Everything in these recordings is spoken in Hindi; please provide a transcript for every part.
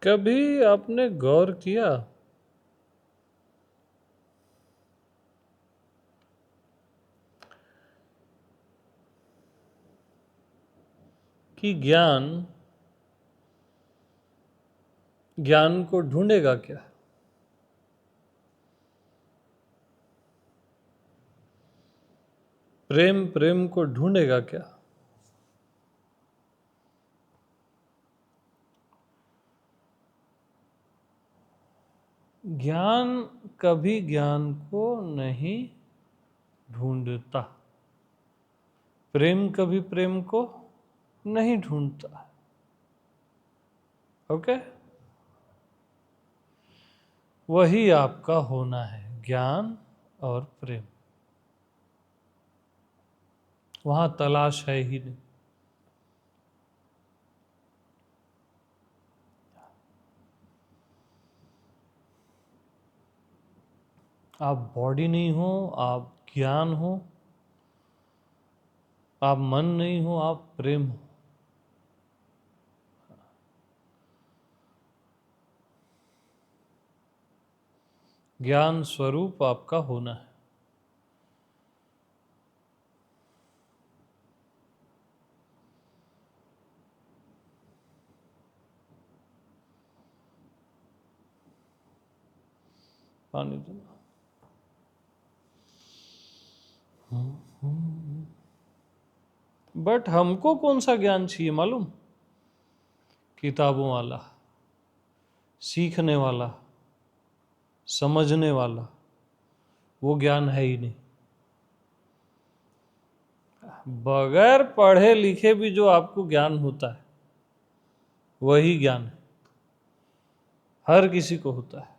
कभी आपने गौर किया कि ज्ञान को ढूंढेगा क्या? प्रेम को ढूंढेगा क्या? ज्ञान कभी ज्ञान को नहीं ढूंढता, प्रेम कभी प्रेम को नहीं ढूंढता। ओके, वही आपका होना है, ज्ञान और प्रेम। वहां तलाश है ही नहीं। आप बॉडी नहीं हो, आप ज्ञान हो। आप मन नहीं हो, आप प्रेम हो। ज्ञान स्वरूप आपका होना है। पानी देना। बट हमको कौन सा ज्ञान चाहिए मालूम? किताबों वाला, सीखने वाला, समझने वाला। वो ज्ञान है ही नहीं। बगैर पढ़े लिखे भी जो आपको ज्ञान होता है वही ज्ञान है। हर किसी को होता है।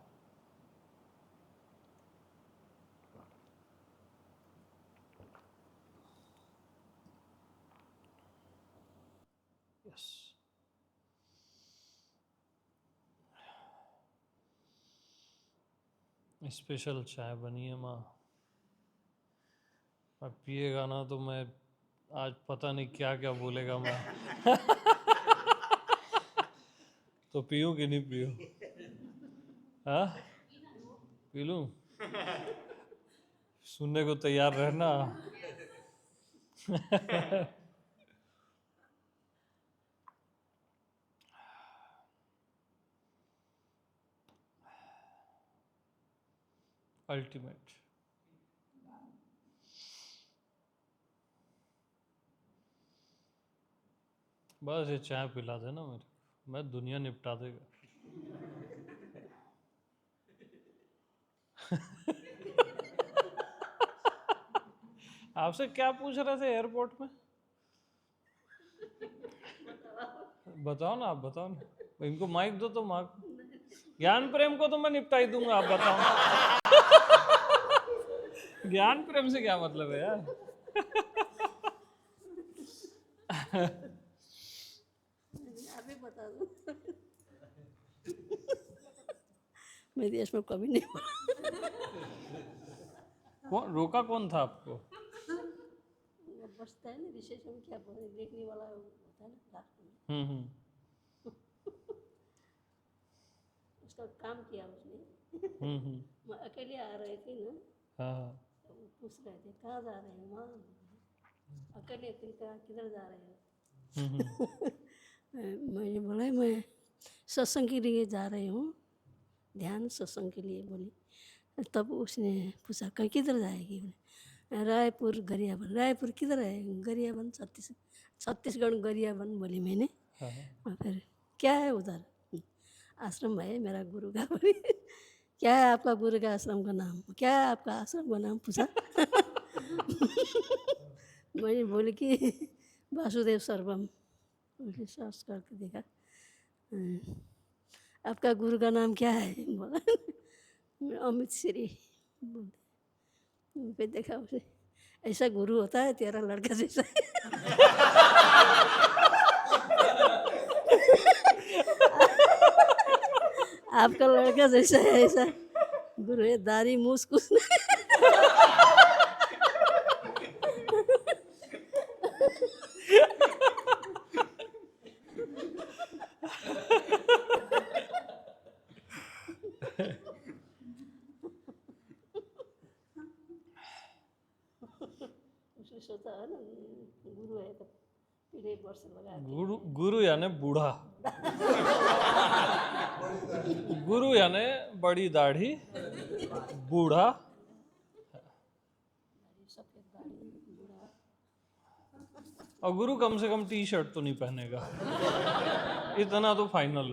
स्पेशल चाय बनी है माँ। अब पिएगा ना तो मैं आज पता नहीं क्या क्या बोलेगा माँ। तो पीऊं कि नहीं पीऊं? हाँ, पी लूं? सुनने को तैयार रहना। अल्टीमेट। बस ये चाय पिला देना मेरे को, मैं दुनिया निपटा देगा। आपसे क्या पूछ रहे थे एयरपोर्ट में? बताओ ना, आप बताओ ना। इनको माइक दो तो माइक। ज्ञान प्रेम को तो मैं निपटा ही दूंगा, आप बताओ। ज्ञान प्रेम से क्या मतलब है यार? आप ही बता दो। मैं देश में कभी नहीं कौन रोका, कौन था आपको? वो बसता है ना रिसेप्शन में, क्या बोले, देखने वाला होता है ना लास्ट में। उसका काम किया उसने। मैं अकेले आ रहे थे ना, हाँ। तो वो पूछ रहे थे कहाँ जा रहे हैं, वहाँ अकेले किधर जा रहे हो? मैंने बोला मैं सत्संग के लिए जा रही हूँ, ध्यान सत्संग के लिए बोली। तब उसने पूछा कहीं किधर जाएगी? रायपुर गरियाबंद। रायपुर किधर है? गरियाबंद छत्तीसगढ़ गरियाबंद बोली मैंने। और फिर क्या है उधर? आश्रम है मेरा गुरु का। बोली क्या है आपका गुरु का आश्रम का नाम? क्या है आपका आश्रम का नाम पूछा। मैंने बोली कि वासुदेव सर्वम। उसने सर्च करके देखा, आपका गुरु का नाम क्या है? बोला अमित श्री। फिर देखा उसे, ऐसा गुरु होता है तेरा लड़का जैसा। आपका लड़का जैसा है ऐसा गुरु है, दाढ़ी मूछ कुछ नहीं। होता है ना, गुरु है तो पीले वर्ष लगा के गुरु गुरु यानी बूढ़ा, गुरु यानी बड़ी दाढ़ी, बूढ़ा। सफेद दाढ़ी बूढ़ा। और गुरु कम से कम टी शर्ट तो नहीं पहनेगा, इतना तो फाइनल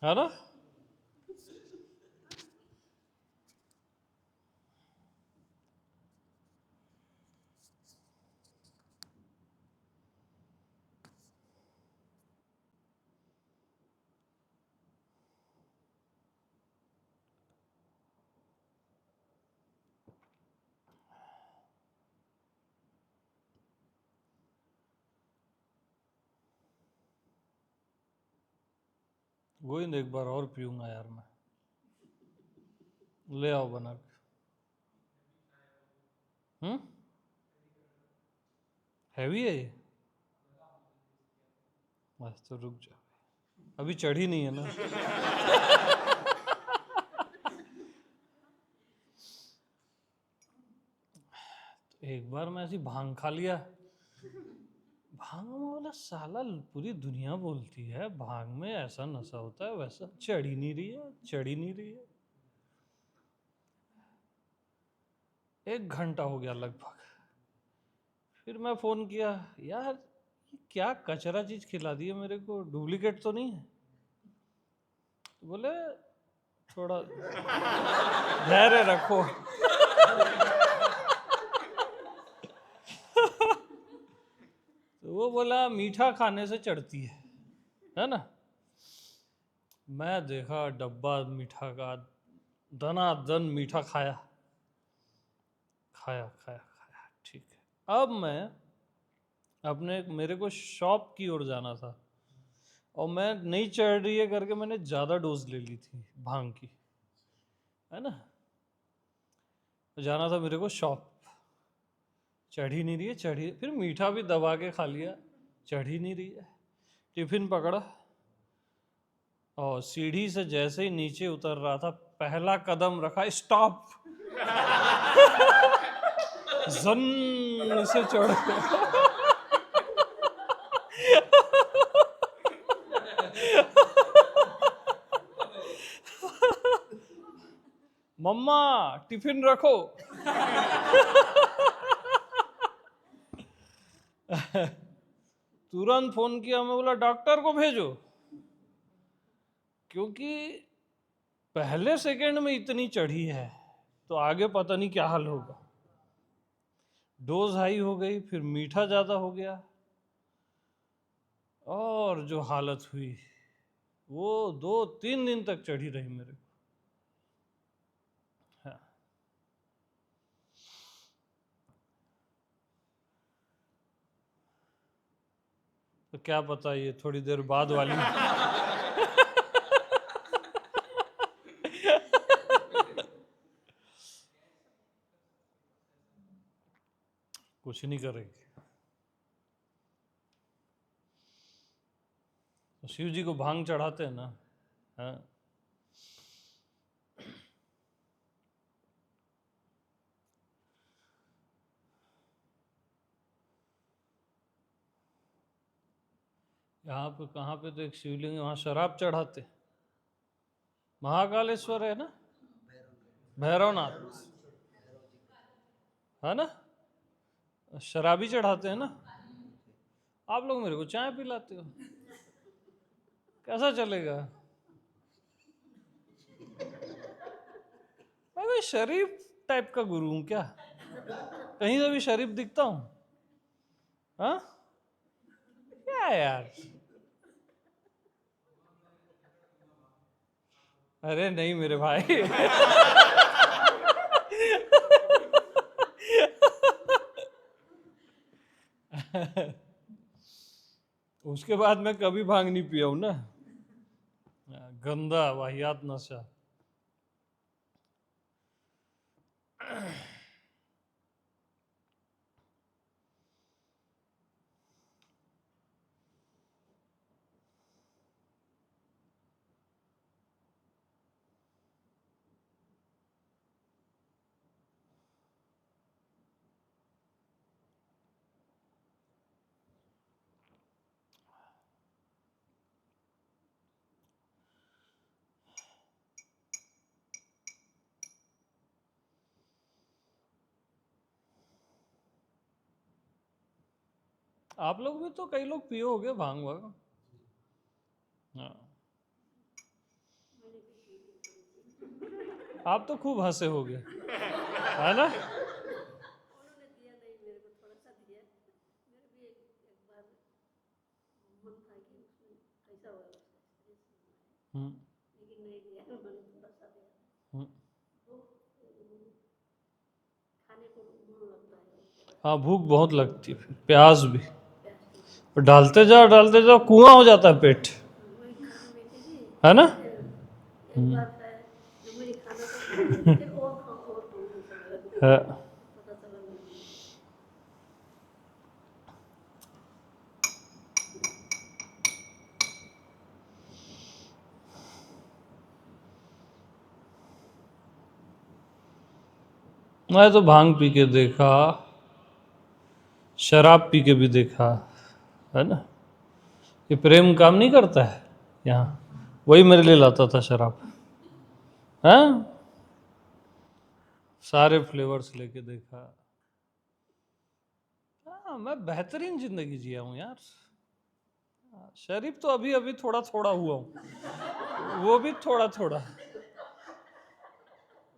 है ना। गोविंद एक बार और पीऊंगा यार मैं, ले आओ बना के। हैवी है ये, बस तो रुक जा, अभी चढ़ी नहीं है ना। तो एक बार मैं ऐसी भांग खा लिया, भांग में बोला साला पूरी दुनिया बोलती है भांग में ऐसा नशा होता है वैसा, चढ़ ही नहीं रही है, चढ़ ही नहीं रही है। 1 घंटा हो गया लगभग, फिर मैं फोन किया, यार ये क्या कचरा चीज खिला दी है मेरे को, डुप्लीकेट तो नहीं है। तो बोले थोड़ा धैर्य रखो। तो वो बोला मीठा खाने से चढ़ती है ना। मैं देखा डब्बा मीठा का, दनादन मीठा खाया खाया खाया खाया, ठीक है। अब मैं अपने, मेरे को शॉप की ओर जाना था और मैं नहीं चढ़ रही है करके मैंने ज़्यादा डोज ले ली थी भांग की, है ना। जाना था मेरे को शॉप, चढ़ ही नहीं रही है, चढ़ी, फिर मीठा भी दबा के खा लिया, चढ़ ही नहीं रही है। टिफिन पकड़ा और सीढ़ी से जैसे ही नीचे उतर रहा था, पहला कदम रखा, स्टॉप, जन से चढ़ गया। मम्मा टिफिन रखो। तुरंत फोन किया, मैं बोला डॉक्टर को भेजो, क्योंकि पहले सेकंड में इतनी चढ़ी है तो आगे पता नहीं क्या हाल होगा। डोज हाई हो गई, फिर मीठा ज्यादा हो गया, और जो हालत हुई वो 2-3 दिन तक चढ़ी रही मेरे को। हाँ। तो क्या पता ये थोड़ी देर बाद वाली कुछ नहीं करेगी। तो शिव जी को भांग चढ़ाते हैं ना, हाँ। यहाँ पे कहाँ पे तो एक शिवलिंग है, वहाँ शराब चढ़ाते, महाकालेश्वर है ना, भैरवनाथ, है ना, शराबी चढ़ाते हैं ना। आप लोग मेरे को चाय पिलाते हो, कैसा चलेगा। मैं भाई शरीफ टाइप का गुरु हूँ क्या, कहीं से भी शरीफ दिखता हूँ? हाँ क्या यार, अरे नहीं मेरे भाई। उसके बाद मैं कभी भांग नहीं पिया हूं ना, गंदा वाहियात नशा। आप लोग भी तो कई लोग पिए होगे भांग वांग। हाँ, आप तो खूब हंसे होगे, है ना? उन्होंने दिया नहीं, मेरे को थोड़ा सा दिया। मेरे भी एक बार मन था कि उसमें कैसा होगा उसका एक्सपीरियंस, हम्म, लेकिन नहीं दिया, उन्होंने थोड़ा सा दिया। हम्म। वो खाने को मन लगता है, हाँ, भूख बहुत लगती है, फिर प्यास भी। प्यास की वजह और डालते जाओ कुआं हो जाता है पेट, से। वही खाने में थी जी। है ना? एक बार खाया, जो मेरी खाना तो फिर और खाऊं ऐसा लगा, है। पता चला नहीं। मैं तो भांग पी के देखा, शराब पी के भी देखा, है ना? ये प्रेम काम नहीं करता है यहाँ, वही मेरे लिए लाता था शराब। हाँ, सारे फ्लेवर्स लेके देखा। हाँ, मैं बेहतरीन जिंदगी जिया हूँ यार। शरीफ तो अभी अभी थोड़ा थोड़ा हुआ हूँ, वो भी थोड़ा थोड़ा,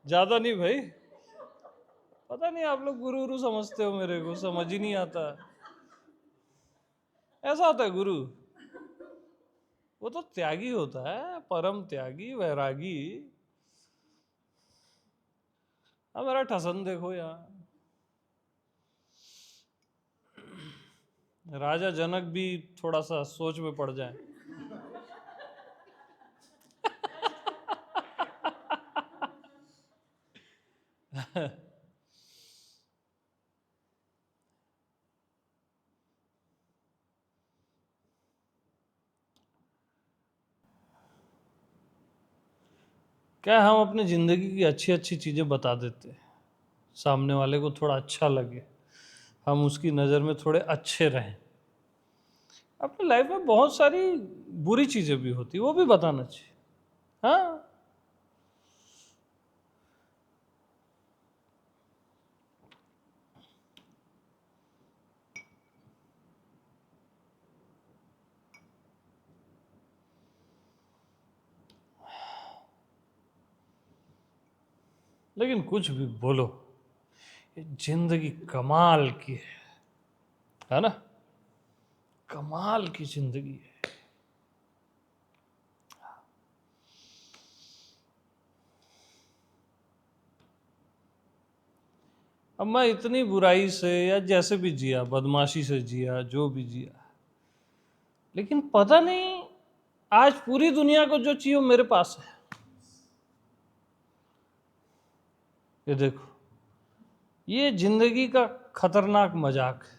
ज्यादा नहीं भाई। पता नहीं आप लोग गुरु गुरु समझते हो, मेरे को समझ ही नहीं आता। ऐसा होता है गुरु, वो तो त्यागी होता है, परम त्यागी वैरागी। अब मेरा ठसन देखो यहाँ, राजा जनक भी थोड़ा सा सोच में पड़ जाए। क्या हम अपनी जिंदगी की अच्छी अच्छी चीजें बता देते हैं, सामने वाले को थोड़ा अच्छा लगे, हम उसकी नज़र में थोड़े अच्छे रहें। अपनी लाइफ में बहुत सारी बुरी चीजें भी होती, वो भी बताना चाहिए। हाँ, लेकिन कुछ भी बोलो, ये जिंदगी कमाल की है ना? कमाल की जिंदगी है। अब मैं इतनी बुराई से या जैसे भी जिया, बदमाशी से जिया, जो भी जिया, लेकिन पता नहीं आज पूरी दुनिया को जो चाहिए वो मेरे पास है। ये देखो, ये जिंदगी का खतरनाक मजाक है।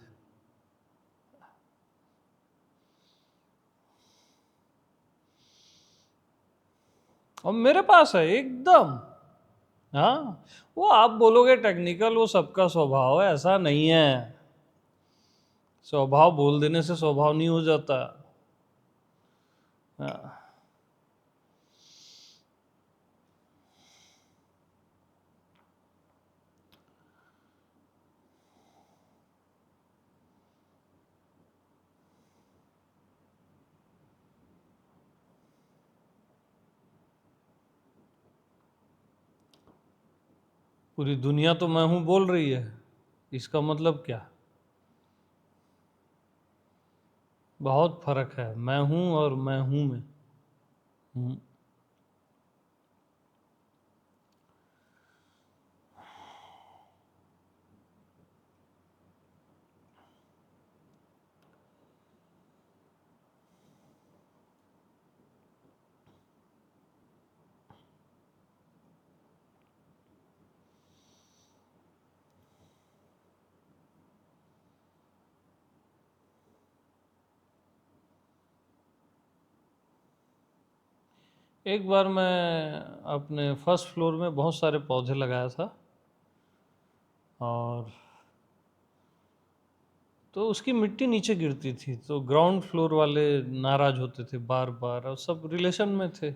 और मेरे पास है एकदम। हाँ, वो आप बोलोगे टेक्निकल, वो सबका स्वभाव है, ऐसा नहीं है। स्वभाव बोल देने से स्वभाव नहीं हो जाता। हाँ, पूरी दुनिया तो मैं हूं बोल रही है, इसका मतलब क्या? बहुत फर्क है, मैं हूं और मैं हूं में। हूं। एक बार मैं अपने फर्स्ट फ्लोर में बहुत सारे पौधे लगाया था, और तो उसकी मिट्टी नीचे गिरती थी, तो ग्राउंड फ्लोर वाले नाराज होते थे बार बार, और सब रिलेशन में थे,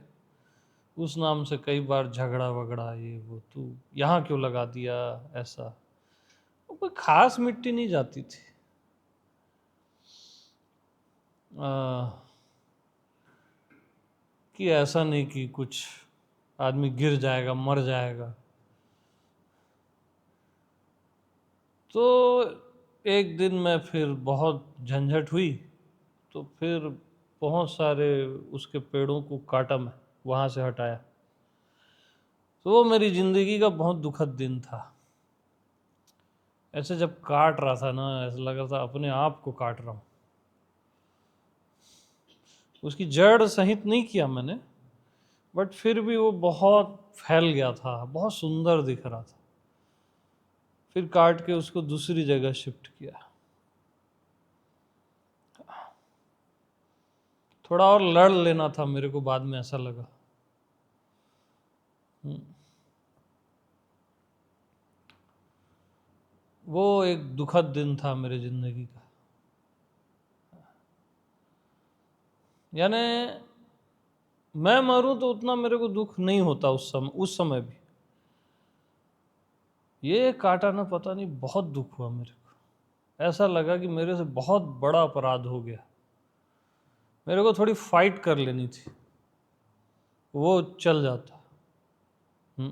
उस नाम से कई बार झगड़ा वगड़ा, ये वो, तू यहाँ क्यों लगा दिया, ऐसा। वो कोई खास मिट्टी नहीं जाती थी। कि ऐसा नहीं कि कुछ आदमी गिर जाएगा, मर जाएगा। तो एक दिन मैं फिर बहुत झंझट हुई, तो फिर बहुत सारे उसके पेड़ों को काटा, मैं वहाँ से हटाया। तो वो मेरी ज़िंदगी का बहुत दुखद दिन था। ऐसे जब काट रहा था ना, ऐसा लग रहा था अपने आप को काट रहा हूँ। उसकी जड़ सहित नहीं किया मैंने, बट फिर भी वो बहुत फैल गया था, बहुत सुंदर दिख रहा था। फिर काट के उसको दूसरी जगह शिफ्ट किया। थोड़ा और लड़ लेना था मेरे को, बाद में ऐसा लगा। वो एक दुखद दिन था मेरे जिंदगी का। यानी मैं मरूं तो उतना मेरे को दुख नहीं होता उस समय भी। ये काटा ना, पता नहीं बहुत दुख हुआ मेरे को। ऐसा लगा कि मेरे से बहुत बड़ा अपराध हो गया। मेरे को थोड़ी फाइट कर लेनी थी, वो चल जाता। हम्म।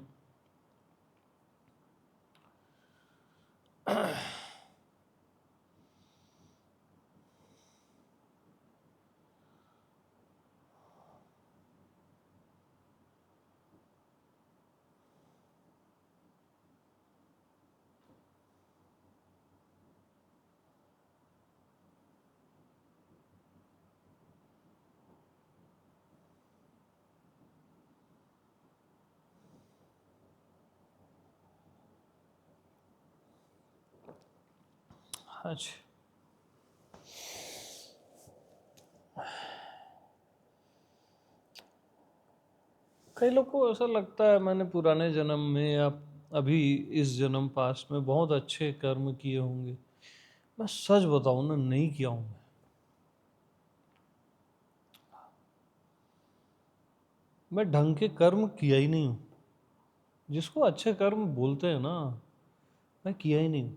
अच्छा, कई लोग को ऐसा लगता है मैंने पुराने जन्म में या अभी इस जन्म पास्ट में बहुत अच्छे कर्म किए होंगे। मैं सच बताऊं ना, नहीं किया हूं मैं ढंग के कर्म किया ही नहीं हूं। जिसको अच्छे कर्म बोलते हैं ना, मैं किया ही नहीं हूं।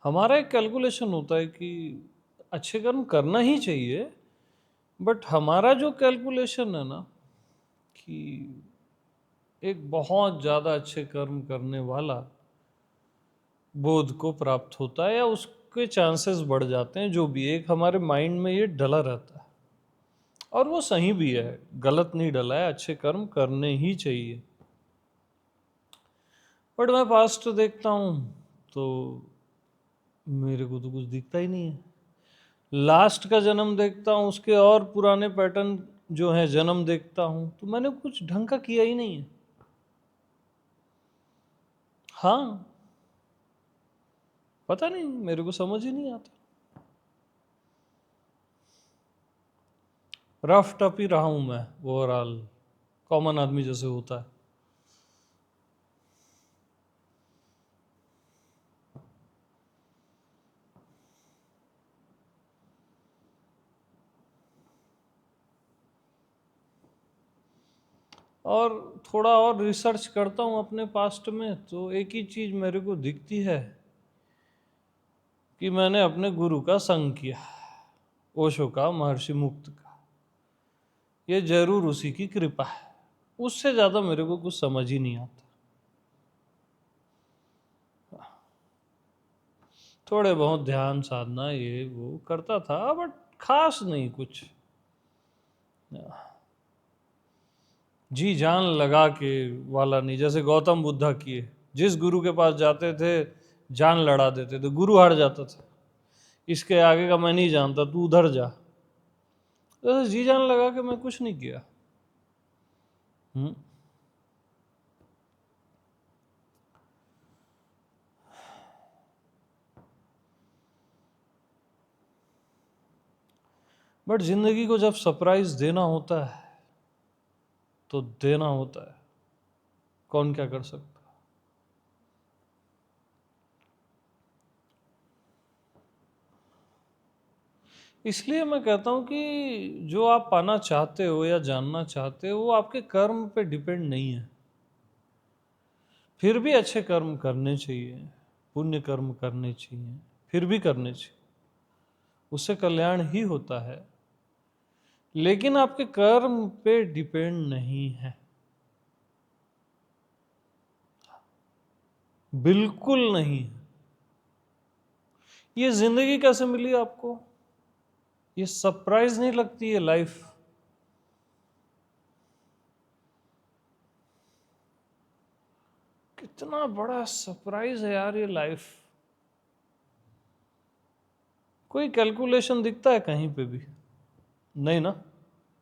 हमारा एक कैलकुलेशन होता है कि अच्छे कर्म करना ही चाहिए, बट हमारा जो कैलकुलेशन है ना, कि एक बहुत ज़्यादा अच्छे कर्म करने वाला बोध को प्राप्त होता है, या उसके चांसेस बढ़ जाते हैं। जो भी एक हमारे माइंड में ये डला रहता है, और वो सही भी है, गलत नहीं डला है। अच्छे कर्म करने ही चाहिए। बट मैं पास्ट देखता हूँ तो मेरे को तो कुछ दिखता ही नहीं है। लास्ट का जन्म देखता हूँ, उसके और पुराने पैटर्न जो है जन्म देखता हूँ, तो मैंने कुछ ढंग का किया ही नहीं है। हाँ, पता नहीं, मेरे को समझ ही नहीं आता। रफ टफ ही रहा हूं मैं ओवरऑल, कॉमन आदमी जैसे होता है। और थोड़ा और रिसर्च करता हूँ अपने पास्ट में, तो एक ही चीज़ मेरे को दिखती है कि मैंने अपने गुरु का संग किया, ओशो का, महर्षि मुक्त का। ये जरूर उसी की कृपा है। उससे ज़्यादा मेरे को कुछ समझ ही नहीं आता। थोड़े बहुत ध्यान साधना ये वो करता था, बट खास नहीं कुछ। जी जान लगा के वाला नहीं, जैसे गौतम बुद्धा किए। जिस गुरु के पास जाते थे जान लड़ा देते थे, गुरु हार जाता था। इसके आगे का मैं नहीं जानता, तू उधर जा। तो जी जान लगा के मैं कुछ नहीं किया। बट जिंदगी को जब सरप्राइज देना होता है तो देना होता है, कौन क्या कर सकता। इसलिए मैं कहता हूं कि जो आप पाना चाहते हो या जानना चाहते हो, वो आपके कर्म पे डिपेंड नहीं है। फिर भी अच्छे कर्म करने चाहिए, पुण्य कर्म करने चाहिए। फिर भी करने चाहिए, उससे कल्याण ही होता है, लेकिन आपके कर्म पे डिपेंड नहीं है, बिल्कुल नहीं है। ये जिंदगी कैसे मिली आपको? ये सरप्राइज नहीं लगती है लाइफ? कितना बड़ा सरप्राइज है यार ये लाइफ। कोई कैलकुलेशन दिखता है कहीं पे भी? नहीं ना,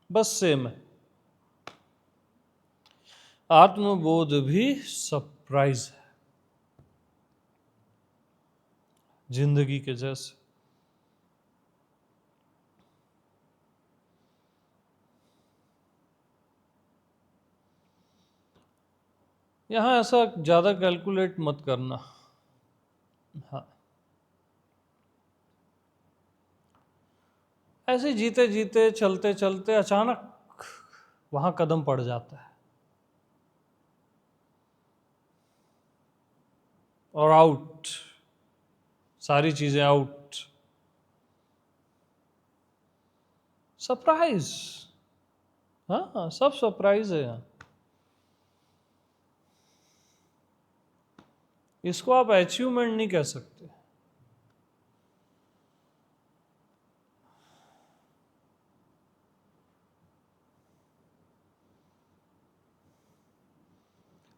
बस सेम है। आत्मबोध भी सरप्राइज है, जिंदगी के जैसे। यहां ऐसा ज्यादा कैलकुलेट मत करना। हाँ, ऐसे जीते जीते चलते चलते अचानक वहां कदम पड़ जाता है और आउट, सारी चीजें आउट। सरप्राइज, हाँ सब सरप्राइज है यहाँ। इसको आप अचीवमेंट नहीं कह सकते।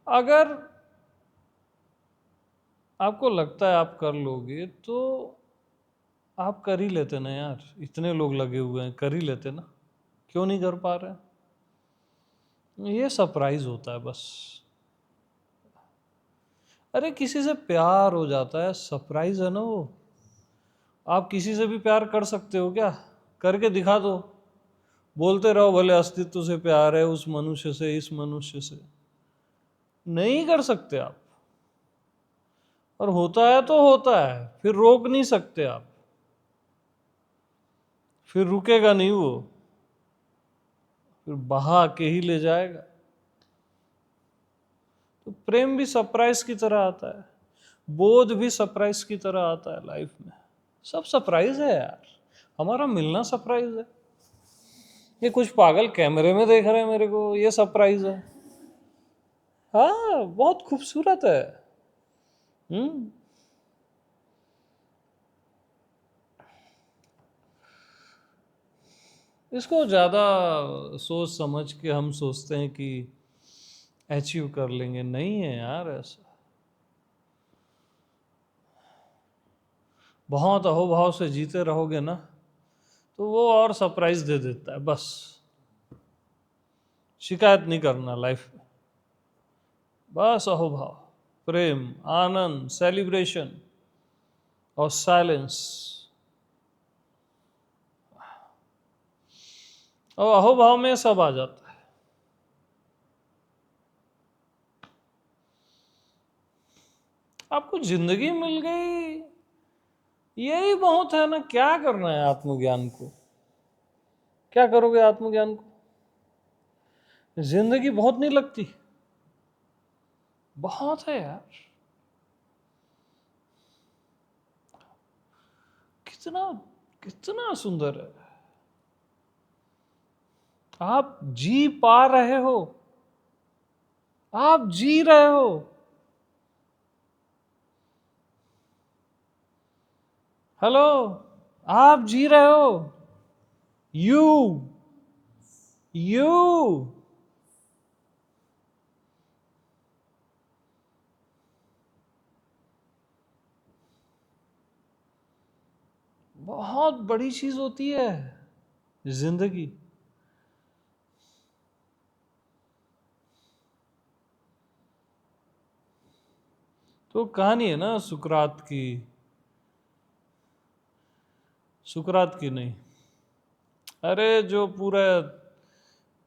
अगर आपको लगता है आप कर लोगे तो आप कर ही लेते ना यार, इतने लोग लगे हुए हैं, कर ही लेते ना, क्यों नहीं कर पा रहे? ये सरप्राइज होता है बस। अरे किसी से प्यार हो जाता है, सरप्राइज है ना वो। आप किसी से भी प्यार कर सकते हो क्या? करके दिखा दो, बोलते रहो भले अस्तित्व से प्यार है, उस मनुष्य से, इस मनुष्य से। नहीं कर सकते आप, और होता है तो होता है, फिर रोक नहीं सकते आप, फिर रुकेगा नहीं वो, फिर बहा के ही ले जाएगा। तो प्रेम भी सरप्राइज की तरह आता है, बोध भी सरप्राइज की तरह आता है लाइफ में। सब सरप्राइज है यार। हमारा मिलना सरप्राइज है, ये कुछ पागल कैमरे में देख रहे हैं मेरे को, ये सरप्राइज है। हाँ बहुत खूबसूरत है। हम्म इसको ज्यादा सोच समझ के हम सोचते हैं कि अचीव कर लेंगे, नहीं है यार ऐसा। बहुत अहोभाव से जीते रहोगे ना तो वो और सरप्राइज दे देता है बस। शिकायत नहीं करना लाइफ में, बस अहोभाव, प्रेम, आनंद, सेलिब्रेशन और साइलेंस। और अहोभाव में सब आ जाता है। आपको जिंदगी मिल गई, यही बहुत है ना। क्या करना है आत्मज्ञान को? क्या करोगे आत्मज्ञान को? जिंदगी बहुत नहीं लगती? बहुत है यार। कितना कितना सुंदर है। आप जी पा रहे हो, आप जी रहे हो। हेलो, आप जी रहे हो। यू यू बहुत बड़ी चीज होती है जिंदगी। तो कहानी है ना सुकरात की, सुकरात की नहीं, अरे जो पूरा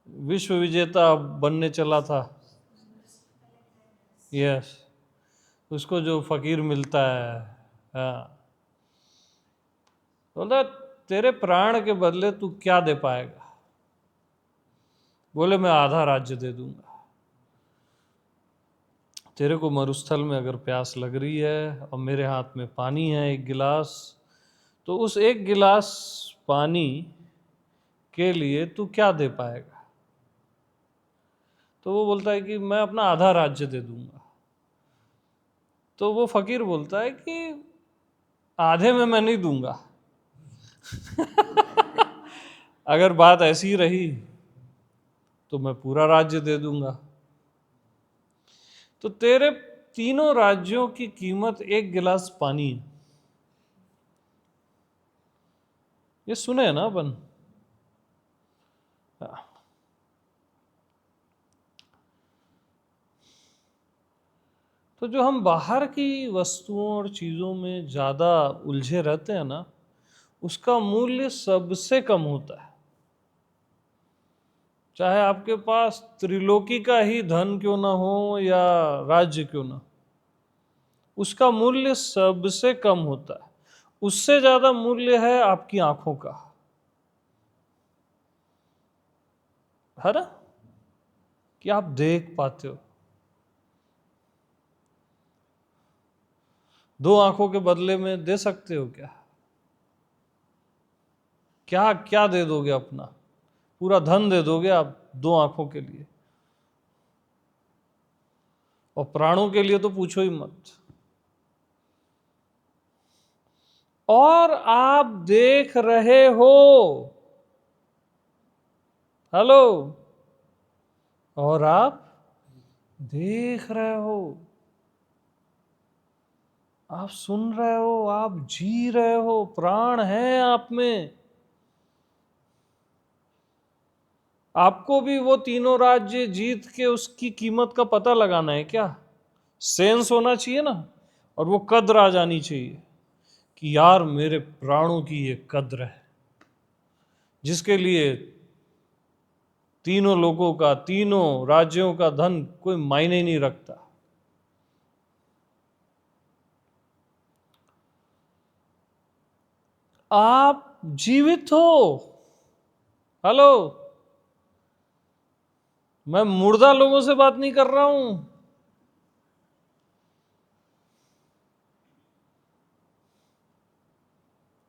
विश्व विजेता बनने चला था, यस, उसको जो फकीर मिलता है, हाँ, बोला तेरे प्राण के बदले तू क्या दे पाएगा? बोले मैं आधा राज्य दे दूंगा। तेरे को मरुस्थल में अगर प्यास लग रही है और मेरे हाथ में पानी है एक गिलास, तो उस एक गिलास पानी के लिए तू क्या दे पाएगा? तो वो बोलता है कि मैं अपना आधा राज्य दे दूंगा। तो वो फकीर बोलता है कि आधे में मैं नहीं दूंगा। अगर बात ऐसी रही तो मैं पूरा राज्य दे दूंगा। तो तेरे तीनों राज्यों की कीमत एक गिलास पानी है। ये सुने हैं ना अपन? तो जो हम बाहर की वस्तुओं और चीज़ों में ज़्यादा उलझे रहते हैं ना, उसका मूल्य सबसे कम होता है। चाहे आपके पास त्रिलोकी का ही धन क्यों ना हो या राज्य क्यों ना, उसका मूल्य सबसे कम होता है। उससे ज़्यादा मूल्य है आपकी आंखों का, है ना? कि आप देख पाते हो। दो आंखों के बदले में दे सकते हो क्या? क्या क्या दे दोगे अपना? पूरा धन दे दोगे आप दो आंखों के लिए? और प्राणों के लिए तो पूछो ही मत। और आप देख रहे हो, हेलो, और आप देख रहे हो, आप सुन रहे हो, आप जी रहे हो, प्राण है आप में। आपको भी वो तीनों राज्य जीत के उसकी कीमत का पता लगाना है क्या? सेंस होना चाहिए ना, और वो कद्र आ जानी चाहिए कि यार मेरे प्राणों की ये कद्र है, जिसके लिए तीनों लोगों का, तीनों राज्यों का धन कोई मायने नहीं रखता। आप जीवित हो, हेलो। मैं मुर्दा लोगों से बात नहीं कर रहा हूं।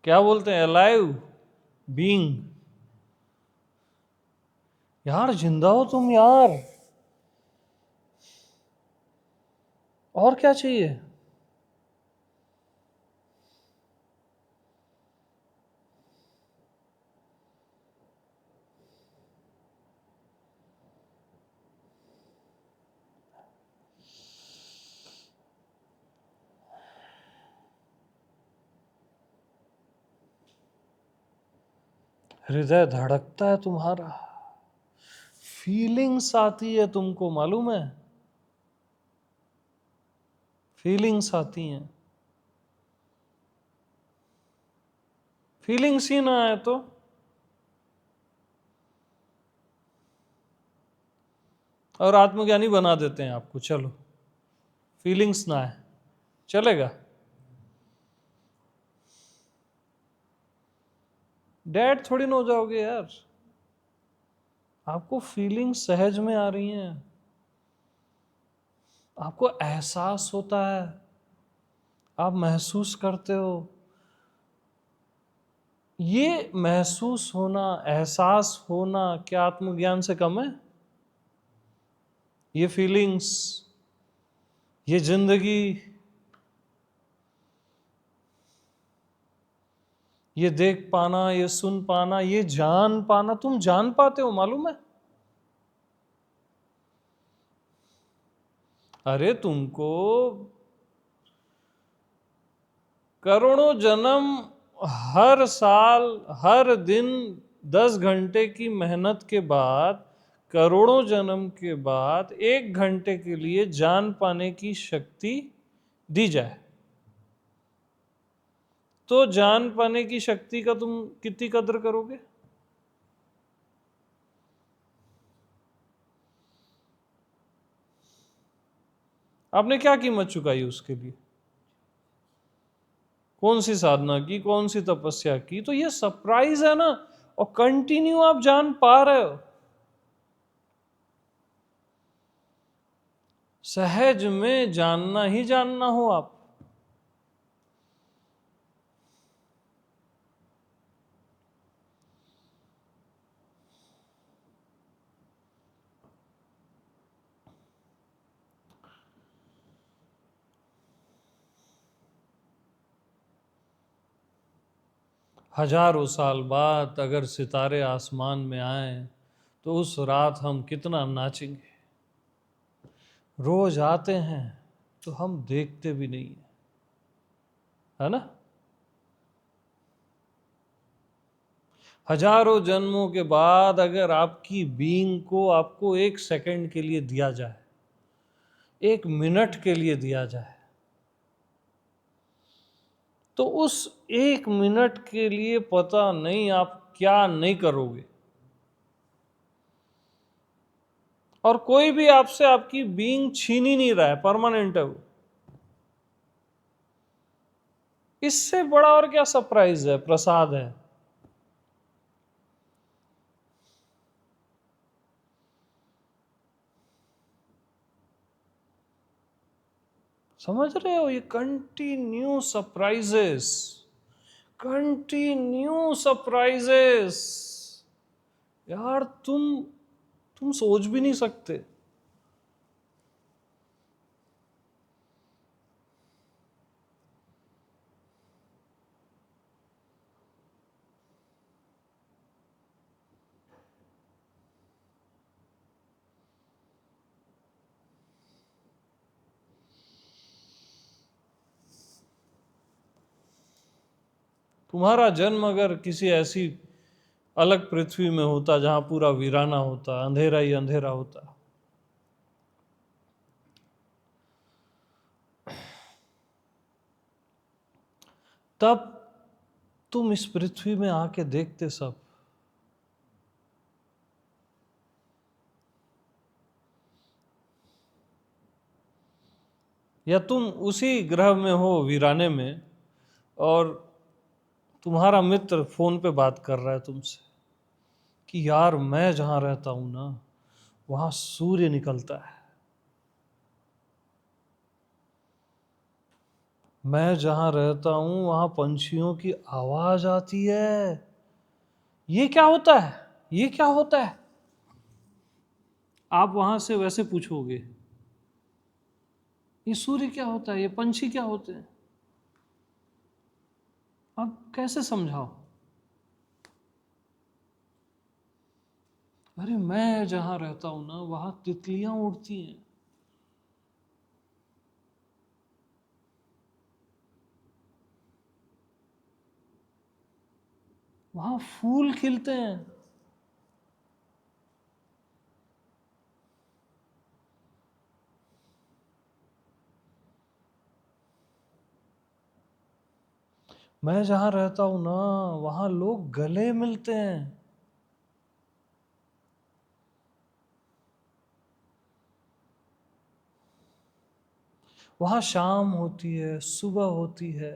क्या बोलते हैं? Alive being. यार जिंदा हो तुम यार, और क्या चाहिए? हृदय धड़कता है तुम्हारा, फीलिंग्स आती है, तुमको मालूम है? फीलिंग्स आती हैं। फीलिंग्स ही ना आए तो और आत्मज्ञानी बना देते हैं आपको। चलो, फीलिंग्स ना आए, चलेगा? डैड थोड़ी ना हो जाओगे यार। आपको फीलिंग्स सहज में आ रही हैं, आपको एहसास होता है, आप महसूस करते हो। ये महसूस होना, एहसास होना क्या आत्मज्ञान से कम है? ये फीलिंग्स, ये जिंदगी, ये देख पाना, ये सुन पाना, ये जान पाना, तुम जान पाते हो, मालूम है? अरे तुमको करोड़ों जन्म, हर साल, हर दिन 10 घंटे की मेहनत के बाद, करोड़ों जन्म के बाद 1 घंटे के लिए जान पाने की शक्ति दी जाए, तो जान पाने की शक्ति का तुम कितनी कद्र करोगे? आपने क्या कीमत चुकाई उसके लिए? कौन सी साधना की, कौन सी तपस्या की? तो ये सरप्राइज है ना, और कंटिन्यू आप जान पा रहे हो। सहज में जानना ही जानना हो आप। हजारों साल बाद अगर सितारे आसमान में आए तो उस रात हम कितना नाचेंगे। रोज आते हैं तो हम देखते भी नहीं है ना। हजारों जन्मों के बाद अगर आपकी बीइंग को आपको एक सेकंड के लिए दिया जाए, एक मिनट के लिए दिया जाए, तो उस एक मिनट के लिए पता नहीं आप क्या नहीं करोगे। और कोई भी आपसे आपकी बीइंग छीन ही नहीं रहा है, परमानेंट है वो। इससे बड़ा और क्या सरप्राइज है, प्रसाद है। समझ रहे हो, ये कंटिन्यू सरप्राइजेस, कंटिन्यू सरप्राइजेस। यार तुम सोच भी नहीं सकते। तुम्हारा जन्म अगर किसी ऐसी अलग पृथ्वी में होता जहां पूरा वीराना होता, अंधेरा ही अंधेरा होता, तब तुम इस पृथ्वी में आके देखते सब। या तुम उसी ग्रह में हो वीराने में, और तुम्हारा मित्र फोन पे बात कर रहा है तुमसे कि यार मैं जहां रहता हूं ना, वहां सूर्य निकलता है। मैं जहां रहता हूं वहां पंछियों की आवाज आती है। ये क्या होता है, ये क्या होता है। आप वहां से वैसे पूछोगे, ये सूर्य क्या होता है, ये पंछी क्या होते हैं। अब कैसे समझाओ। अरे मैं जहां रहता हूं ना, वहां तितलियां उड़ती हैं, वहां फूल खिलते हैं। मैं जहां रहता हूं ना, वहां लोग गले मिलते हैं। वहां शाम होती है, सुबह होती है,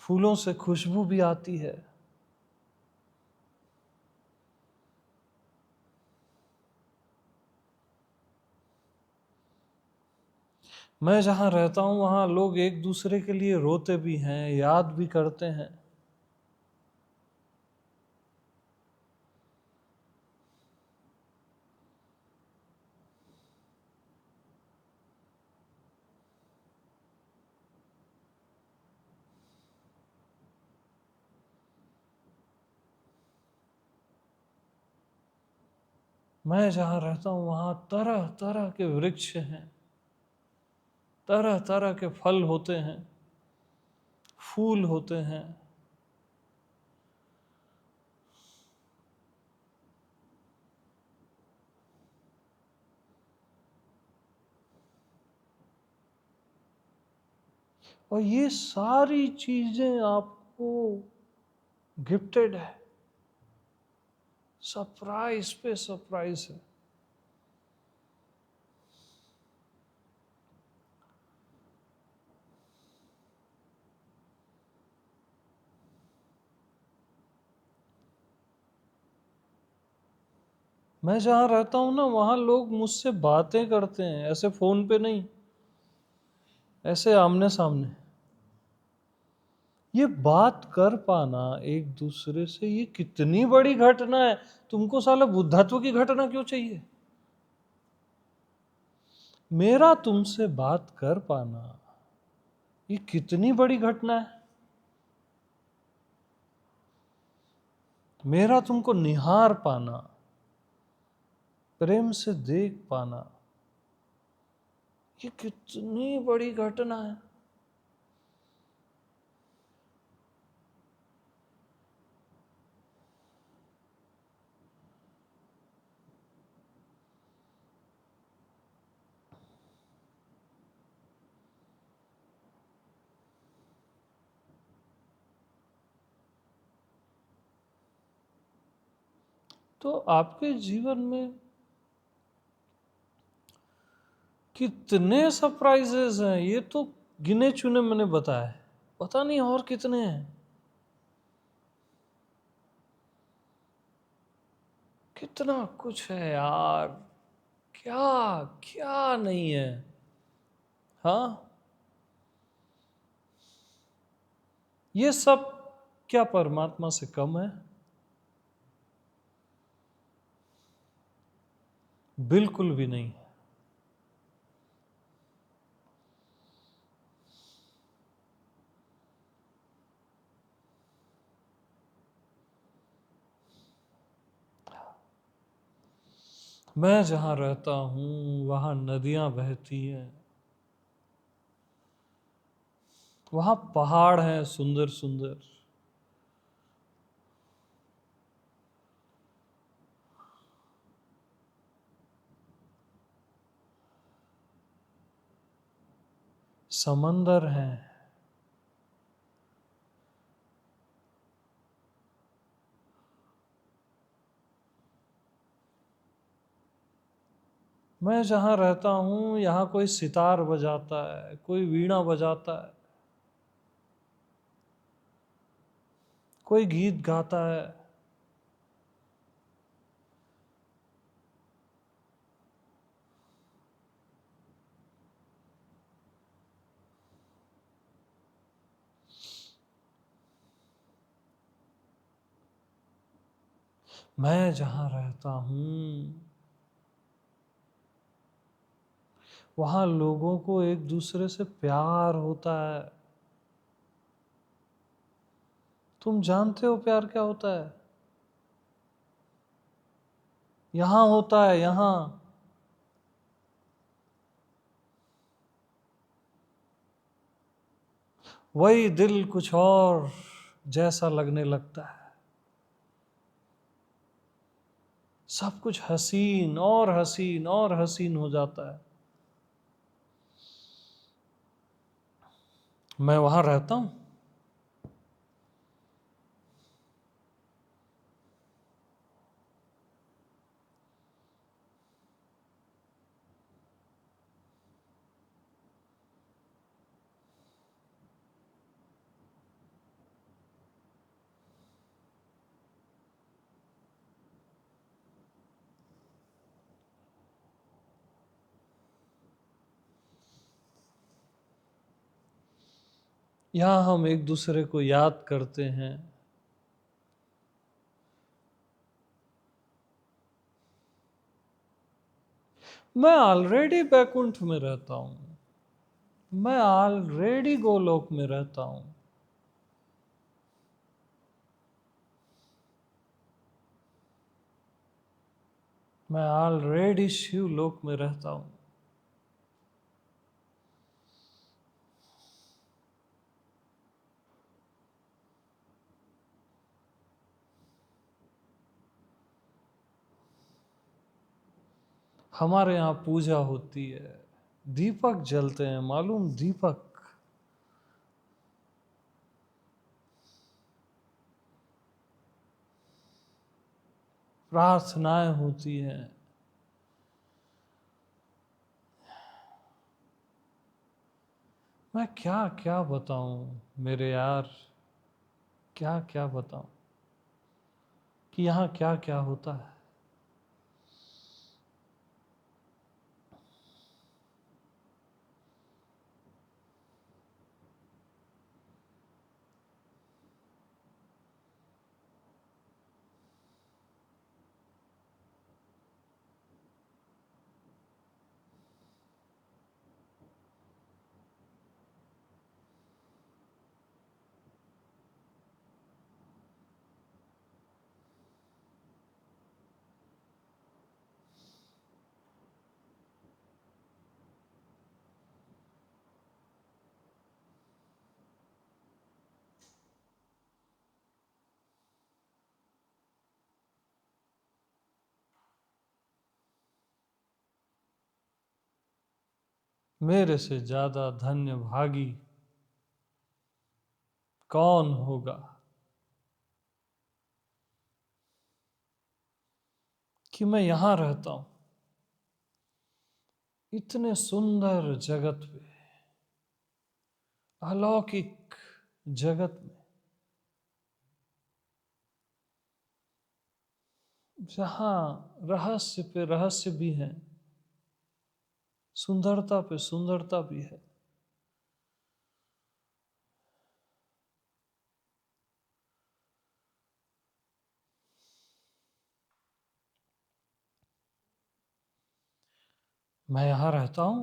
फूलों से खुशबू भी आती है। मैं जहां रहता हूं वहां लोग एक दूसरे के लिए रोते भी हैं, याद भी करते हैं। मैं जहां रहता हूं वहां तरह तरह के वृक्ष हैं, तरह तरह के फल होते हैं, फूल होते हैं। और ये सारी चीजें आपको गिफ्टेड है, सरप्राइज पे सरप्राइज है। मैं जहाँ रहता हूँ ना, वहाँ लोग मुझसे बातें करते हैं, ऐसे फोन पे नहीं, ऐसे आमने सामने। ये बात कर पाना एक दूसरे से, ये कितनी बड़ी घटना है। तुमको साला बुद्धत्व की घटना क्यों चाहिए? मेरा तुमसे बात कर पाना ये कितनी बड़ी घटना है। मेरा तुमको निहार पाना, प्रेम से देख पाना, ये कितनी बड़ी घटना है। तो आपके जीवन में कितने सरप्राइजेस हैं, ये तो गिने चुने मैंने बताए, पता नहीं और कितने हैं। कितना कुछ है यार, क्या क्या नहीं है। हाँ, ये सब क्या परमात्मा से कम है? बिल्कुल भी नहीं। मैं जहाँ रहता हूँ वहाँ नदियाँ बहती हैं, वहाँ पहाड़ हैं सुंदर सुंदर, समंदर हैं। मैं जहाँ रहता हूँ यहाँ कोई सितार बजाता है, कोई वीणा बजाता है, कोई गीत गाता है। मैं जहाँ रहता हूँ वहाँ लोगों को एक दूसरे से प्यार होता है। तुम जानते हो प्यार क्या होता है? यहाँ होता है, यहाँ। वही दिल कुछ और जैसा लगने लगता है। सब कुछ हसीन और हसीन और हसीन हो जाता है। मैं वहां रहता हूं। यहाँ हम एक दूसरे को याद करते हैं। मैं ऑलरेडी बैकुंठ में रहता हूँ, मैं ऑलरेडी गोलोक में रहता हूँ। मैं ऑलरेडी शिवलोक में रहता हूँ। हमारे यहाँ पूजा होती है, दीपक जलते हैं, मालूम? दीपक, प्रार्थनाएं होती हैं। मैं क्या क्या बताऊं मेरे यार, क्या क्या बताऊं कि यहाँ क्या क्या होता है। मेरे से ज्यादा धन्य भागी कौन होगा कि मैं यहां रहता हूं, इतने सुंदर जगत में, अलौकिक जगत में, जहां रहस्य पे रहस्य भी है, सुंदरता पे सुंदरता भी है। मैं यहां रहता हूं,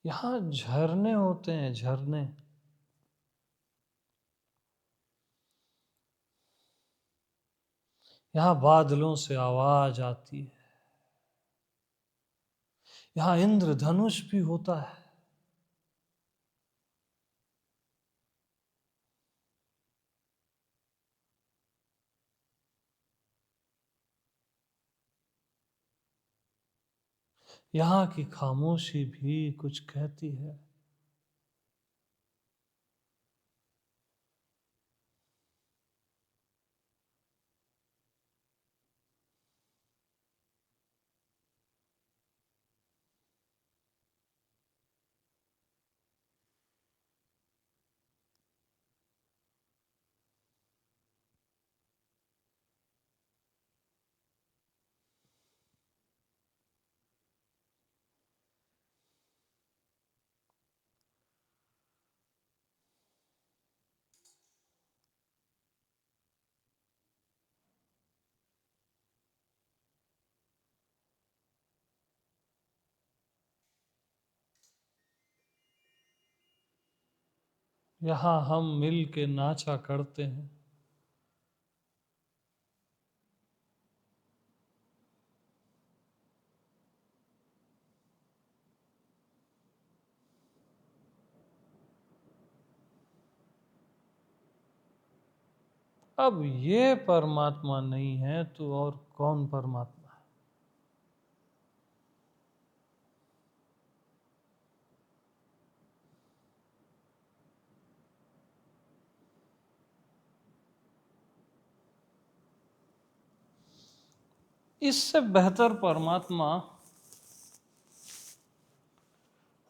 यहां झरने होते हैं, झरने। यहां बादलों से आवाज आती है, यहां इंद्रधनुष भी होता है। यहाँ की खामोशी भी कुछ कहती है। यहाँ हम मिल के नाचा करते हैं। अब ये परमात्मा नहीं है तो और कौन परमात्मा है? इससे बेहतर परमात्मा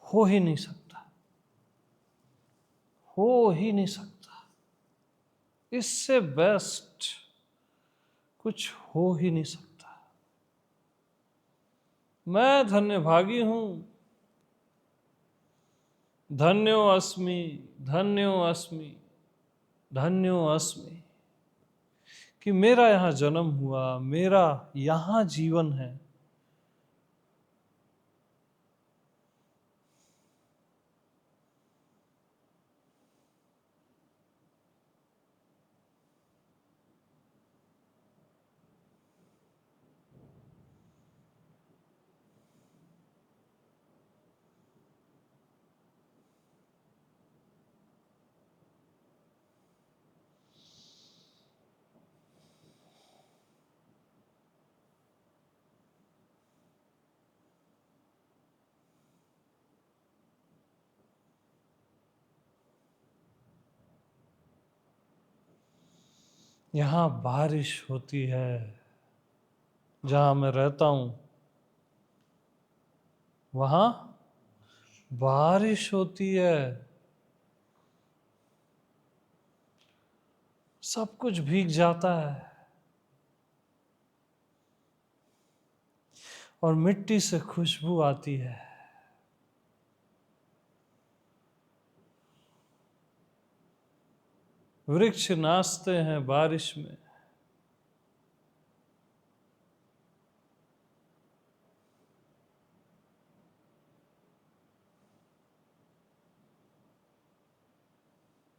हो ही नहीं सकता, हो ही नहीं सकता। इससे बेस्ट कुछ हो ही नहीं सकता। मैं धन्यभागी हूं, धन्यो अस्मि, धन्यो अस्मि, धन्यो अस्मि, कि मेरा यहाँ जन्म हुआ, मेरा यहाँ जीवन है। यहाँ बारिश होती है, जहाँ मैं रहता हूँ वहाँ बारिश होती है। सब कुछ भीग जाता है और मिट्टी से खुशबू आती है। वृक्ष नाचते हैं बारिश में।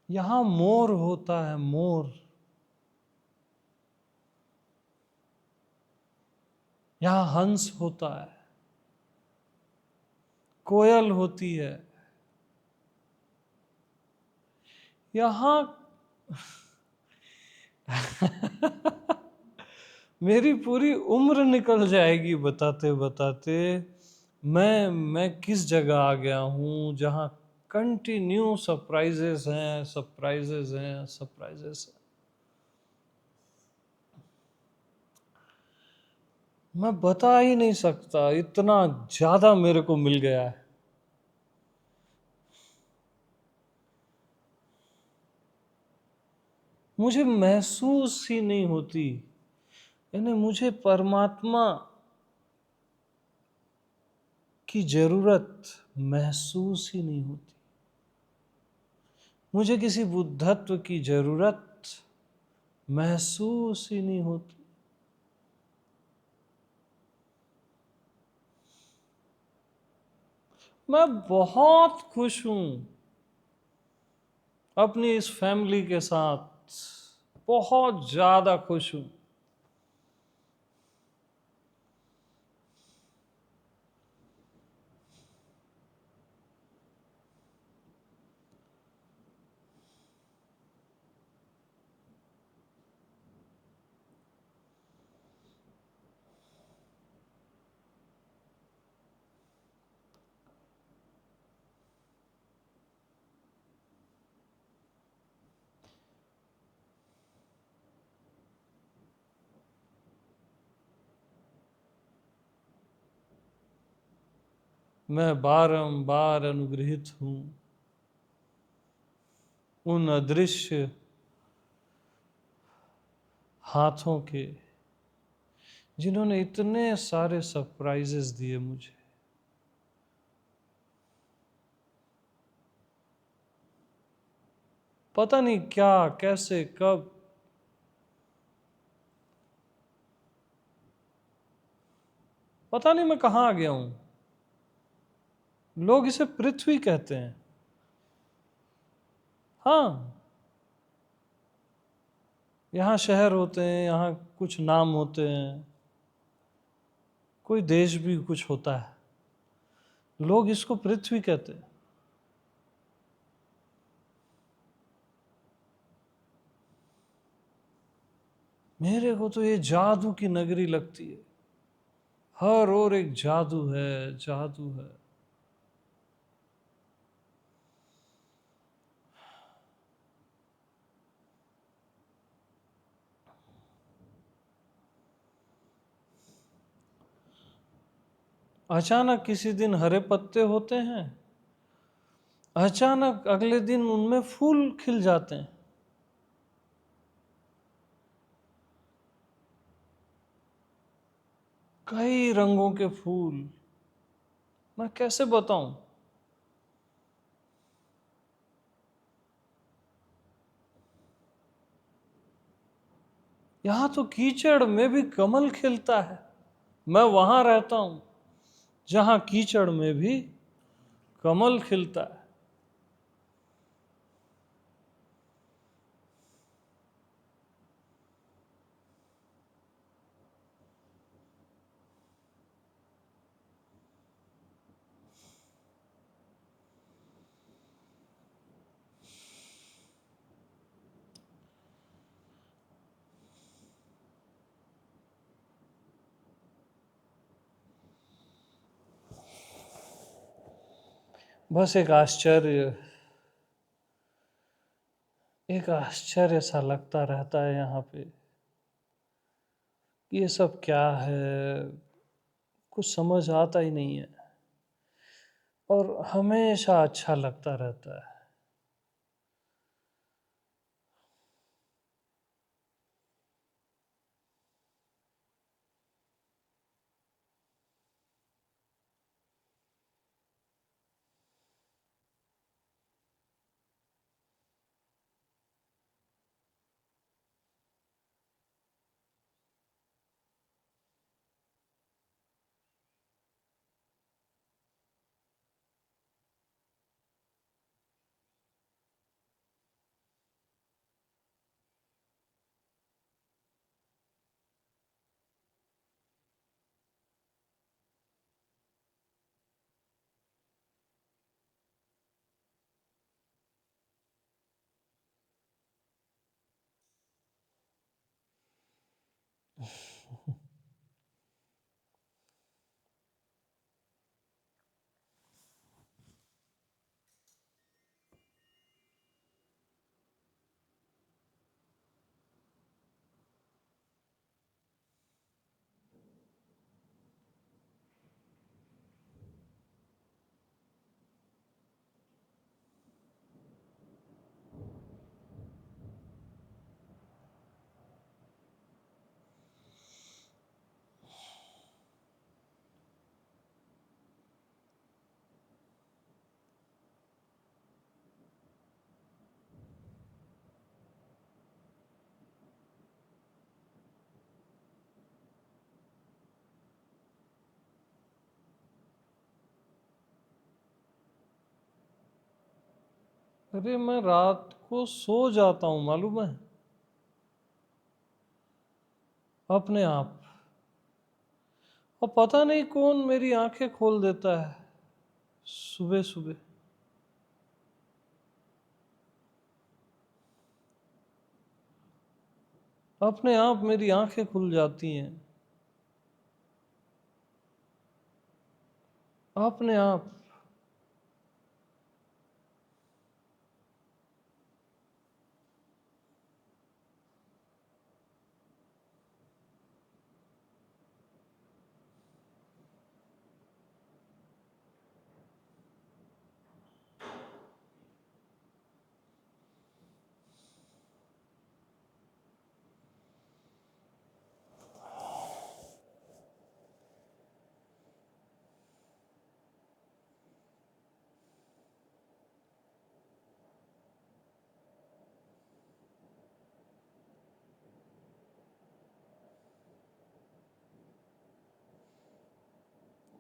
यहाँ मोर होता है, मोर। यहाँ हंस होता है, कोयल होती है। यहाँ मेरी पूरी उम्र निकल जाएगी बताते बताते मैं किस जगह आ गया हूँ जहाँ कंटिन्यू सरप्राइजेस हैं, सरप्राइजेस हैं, सरप्राइजेस हैं। मैं बता ही नहीं सकता, इतना ज्यादा मेरे को मिल गया है। मुझे महसूस ही नहीं होती, यानी मुझे परमात्मा की जरूरत महसूस ही नहीं होती। मुझे किसी बुद्धत्व की जरूरत महसूस ही नहीं होती। मैं बहुत खुश हूं अपनी इस फैमिली के साथ, बहुत ज्यादा खुश हूं। मैं बारंबार अनुग्रहित हूं उन अदृश्य हाथों के, जिन्होंने इतने सारे सरप्राइजेस दिए मुझे। पता नहीं क्या, कैसे, कब, पता नहीं मैं कहाँ आ गया हूं। लोग इसे पृथ्वी कहते हैं। हाँ, यहाँ शहर होते हैं, यहाँ कुछ नाम होते हैं, कोई देश भी कुछ होता है, लोग इसको पृथ्वी कहते हैं। मेरे को तो ये जादू की नगरी लगती है। हर ओर एक जादू है, जादू है। अचानक किसी दिन हरे पत्ते होते हैं, अचानक अगले दिन उनमें फूल खिल जाते हैं। कई रंगों के फूल, मैं कैसे बताऊं। यहां तो कीचड़ में भी कमल खिलता है। मैं वहां रहता हूं जहां कीचड़ में भी कमल खिलता है। बस एक आश्चर्य सा लगता रहता है यहाँ पे, ये सब क्या है, कुछ समझ आता ही नहीं है, और हमेशा अच्छा लगता रहता है। अरे मैं रात को सो जाता हूं, मालूम है, अपने आप। और पता नहीं कौन मेरी आंखें खोल देता है सुबह सुबह। अपने आप मेरी आंखें खुल जाती हैं, अपने आप।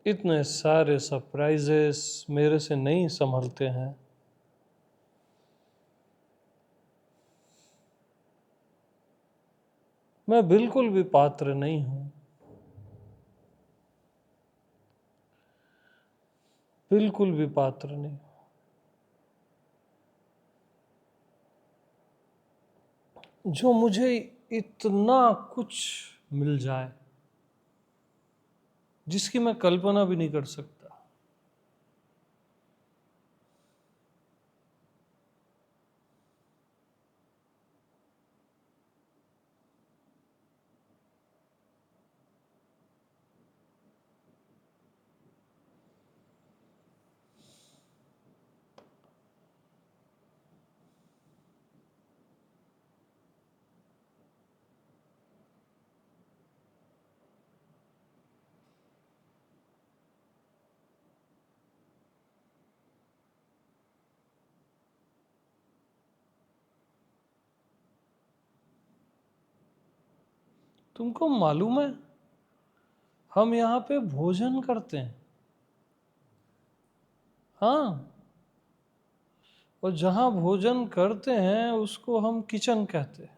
इतने सारे सरप्राइजेस मेरे से नहीं संभलते हैं। मैं बिल्कुल भी पात्र नहीं हूं, बिल्कुल भी पात्र नहीं। जो मुझे इतना कुछ मिल जाए जिसकी मैं कल्पना भी नहीं कर सकता। तुमको मालूम है, हम यहाँ पे भोजन करते हैं। हाँ, और जहाँ भोजन करते हैं उसको हम किचन कहते हैं।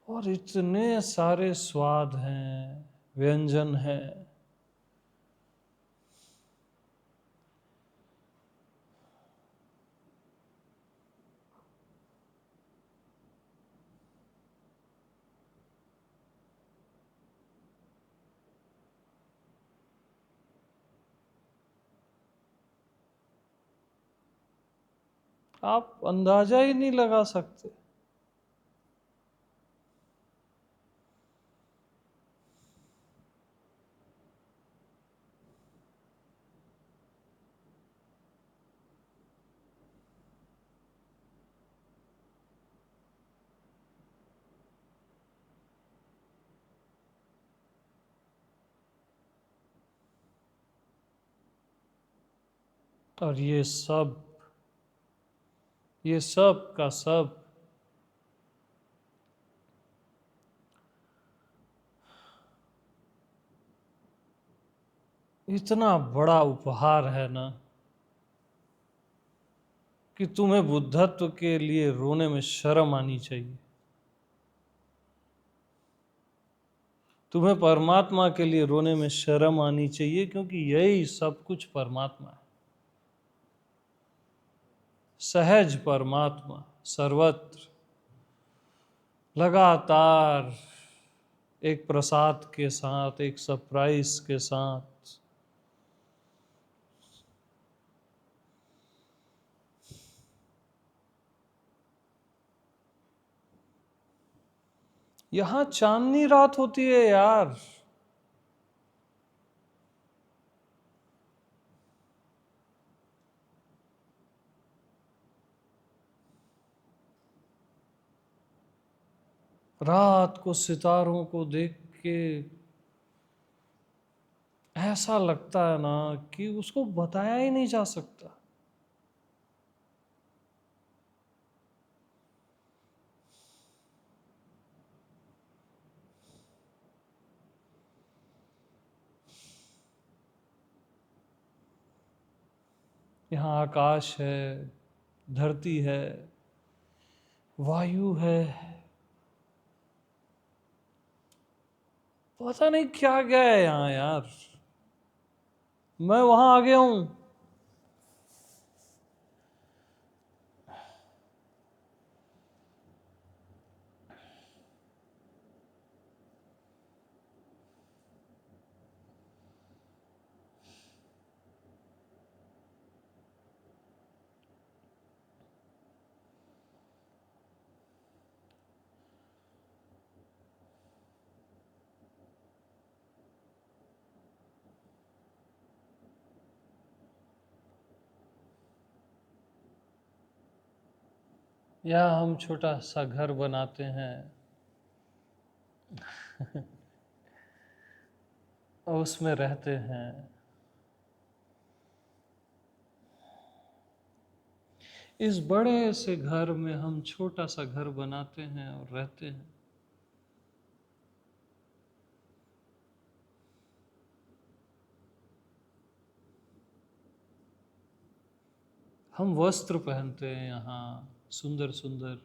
और इतने सारे स्वाद हैं, व्यंजन हैं। आप अंदाजा ही नहीं लगा सकते। और ये सब का सब इतना बड़ा उपहार है ना कि तुम्हें बुद्धत्व के लिए रोने में शर्म आनी चाहिए। तुम्हें परमात्मा के लिए रोने में शर्म आनी चाहिए, क्योंकि यही सब कुछ परमात्मा है। सहज परमात्मा सर्वत्र, लगातार, एक प्रसाद के साथ, एक सरप्राइज के साथ। यहां चांदनी रात होती है यार। रात को सितारों को देख के ऐसा लगता है ना कि उसको बताया ही नहीं जा सकता। यहाँ आकाश है, धरती है, वायु है, पता नहीं क्या क्या है यहाँ यार। मैं वहां आ गया हूं। यहाँ हम छोटा सा घर बनाते हैं और उसमें रहते हैं। इस बड़े से घर में हम छोटा सा घर बनाते हैं और रहते हैं। हम वस्त्र पहनते हैं यहाँ सुंदर सुंदर।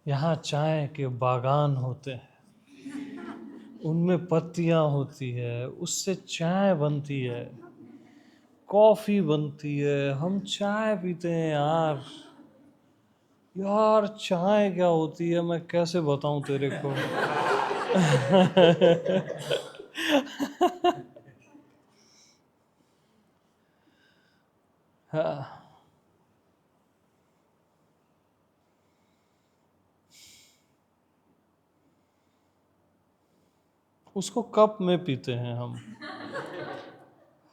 यहाँ चाय के बागान होते हैं, उनमें पत्तियां होती है, उससे चाय बनती है, कॉफी बनती है, हम चाय पीते हैं यार। यार चाय क्या होती है मैं कैसे बताऊं तेरे को। हाँ, उसको कप में पीते हैं हम।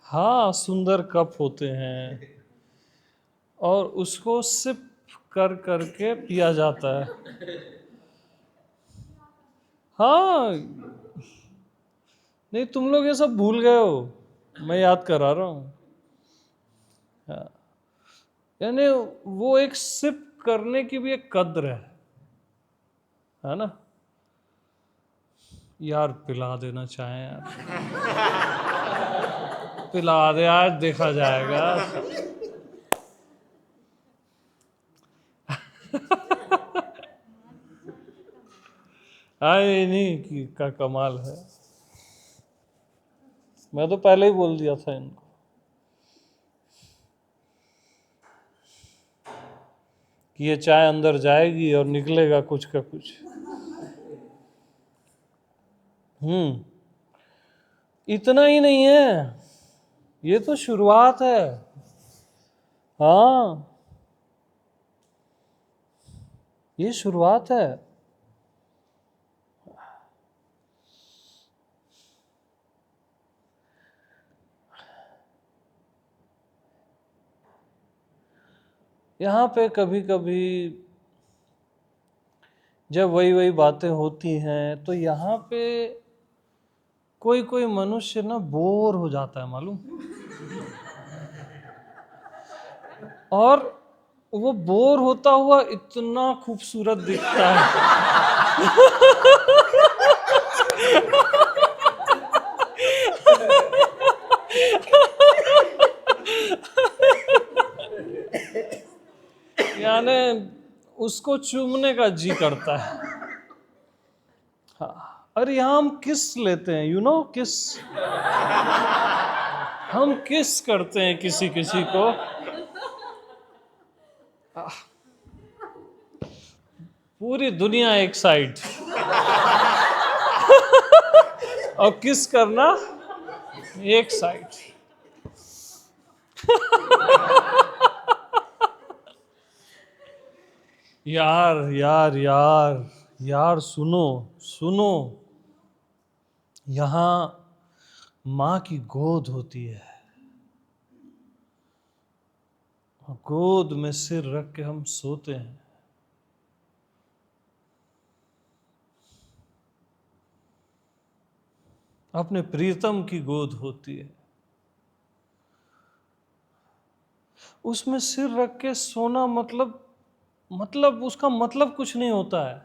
हाँ सुंदर कप होते हैं और उसको सिप कर करके पिया जाता है। हाँ नहीं तुम लोग ये सब भूल गए हो, मैं याद करा रहा हूँ। हाँ, यानी वो एक सिप करने की भी एक कद्र है ना। यार पिला देना चाहे यार, पिला दे आज देखा जाएगा। आए नहीं कि का कमाल है। मैं तो पहले ही बोल दिया था इनको कि ये चाय अंदर जाएगी और निकलेगा कुछ का कुछ। इतना ही नहीं है, ये तो शुरुआत है। हाँ ये शुरुआत है। यहाँ पे कभी कभी जब वही वही बातें होती हैं तो यहाँ पे कोई कोई मनुष्य ना बोर हो जाता है मालूम। और वो बोर होता हुआ इतना खूबसूरत दिखता है। यानी उसको चूमने का जी करता है। हाँ अरे यहाँ हम किस लेते हैं, यू नो किस, हम किस करते हैं किसी किसी को। पूरी दुनिया एक साइड। और किस करना एक साइड। यार यार यार यार, सुनो सुनो, यहां मां की गोद होती है, गोद में सिर रख के हम सोते हैं। अपने प्रियतम की गोद होती है, उसमें सिर रख के सोना मतलब उसका मतलब कुछ नहीं होता है।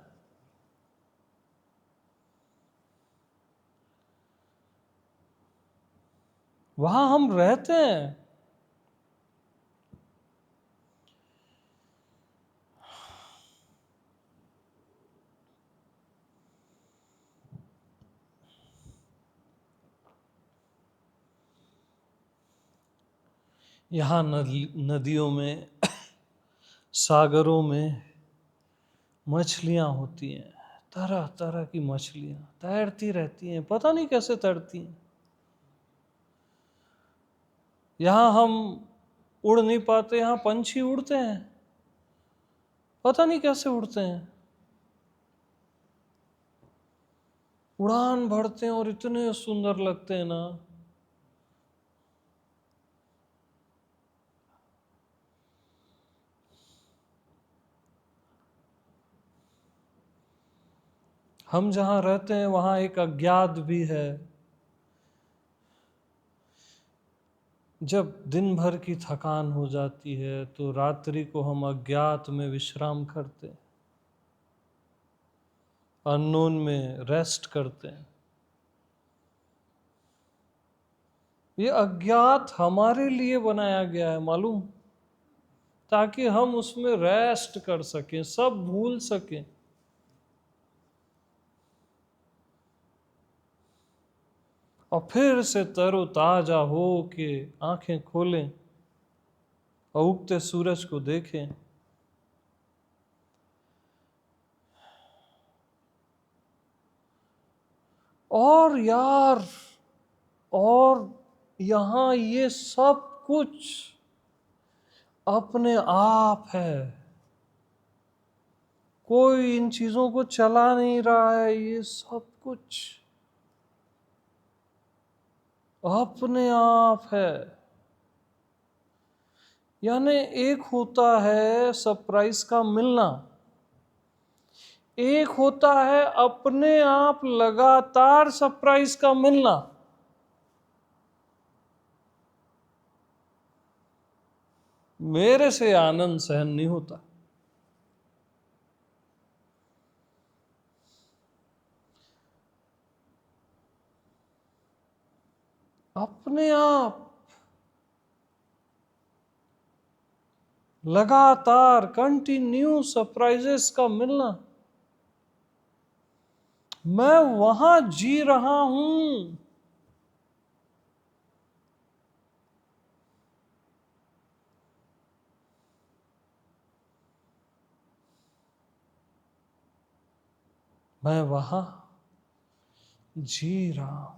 वहां हम रहते हैं। यहाँ नदियों में, सागरों में मछलियां होती हैं, तरह तरह की मछलियां तैरती रहती हैं, पता नहीं कैसे तैरती हैं। यहाँ हम उड़ नहीं पाते, यहाँ पंछी उड़ते हैं, पता नहीं कैसे उड़ते हैं, उड़ान भरते हैं और इतने सुंदर लगते हैं ना। हम जहाँ रहते हैं वहाँ एक अज्ञात भी है। जब दिन भर की थकान हो जाती है तो रात्रि को हम अज्ञात में विश्राम करते हैं, अननोन में रेस्ट करते हैं। ये अज्ञात हमारे लिए बनाया गया है, मालूम, ताकि हम उसमें रेस्ट कर सकें, सब भूल सकें। और फिर से तरोताजा हो के आंखें खोलें और उगते सूरज को देखें। और यार, और यहाँ ये सब कुछ अपने आप है, कोई इन चीजों को चला नहीं रहा है, ये सब कुछ अपने आप है। यानी एक होता है सरप्राइज का मिलना, एक होता है अपने आप लगातार सरप्राइज का मिलना। मेरे से आनंद सहन नहीं होता। अपने आप लगातार कंटिन्यू सरप्राइजेस का मिलना, मैं वहां जी रहा हूं। मैं वहां जी रहा हूं।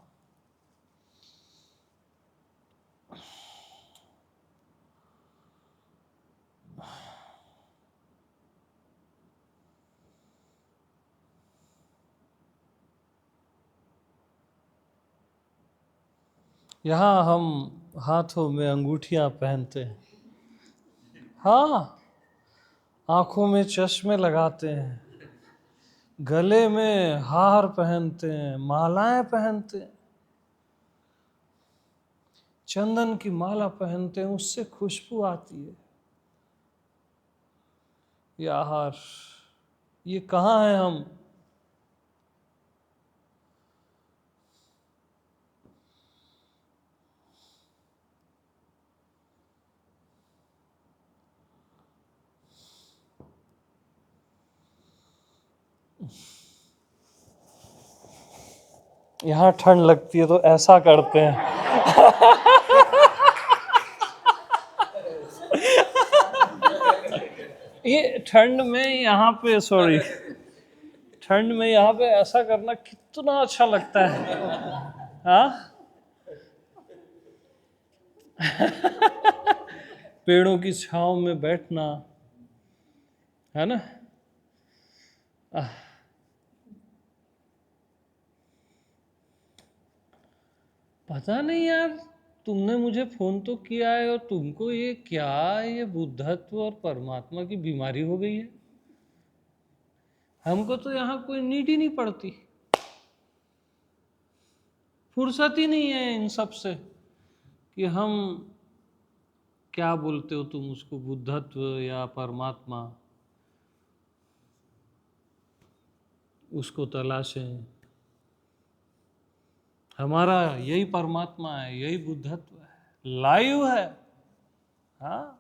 यहां हम हाथों में अंगूठियां पहनते हैं, हाँ, आंखों में चश्मे लगाते हैं, गले में हार पहनते हैं, मालाएं पहनते हैं, चंदन की माला पहनते हैं, उससे खुशबू आती है। यार, ये कहाँ है हम? यहाँ ठंड लगती है तो ऐसा करते हैं। ये ठंड में यहाँ पे, सॉरी, ठंड में यहाँ पे ऐसा करना कितना अच्छा लगता है। हाँ, पेड़ों की छांव में बैठना, है ना। पता नहीं यार, तुमने मुझे फोन तो किया है और तुमको ये क्या, ये बुद्धत्व और परमात्मा की बीमारी हो गई है। हमको तो यहाँ कोई नीड ही नहीं पड़ती, फुर्सत ही नहीं है इन सब से कि हम क्या बोलते हो तुम उसको, बुद्धत्व या परमात्मा, उसको तलाशें। हमारा यही परमात्मा है, यही बुद्धत्व है, लाइव है। हाँ,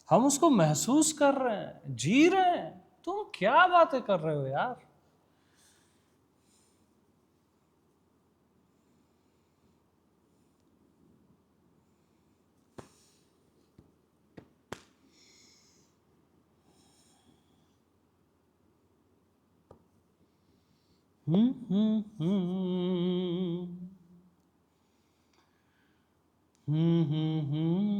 हम उसको महसूस कर रहे हैं, जी रहे हैं। तुम क्या बातें कर रहे हो यार। हम्म हम्म हम्म हम्म हम्म हम्म।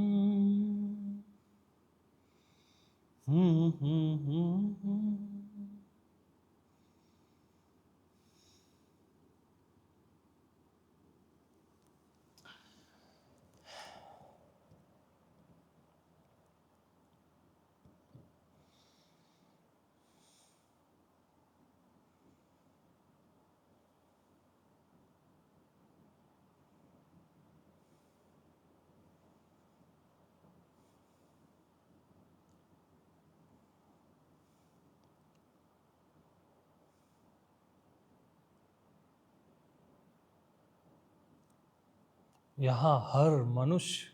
यहाँ हर मनुष्य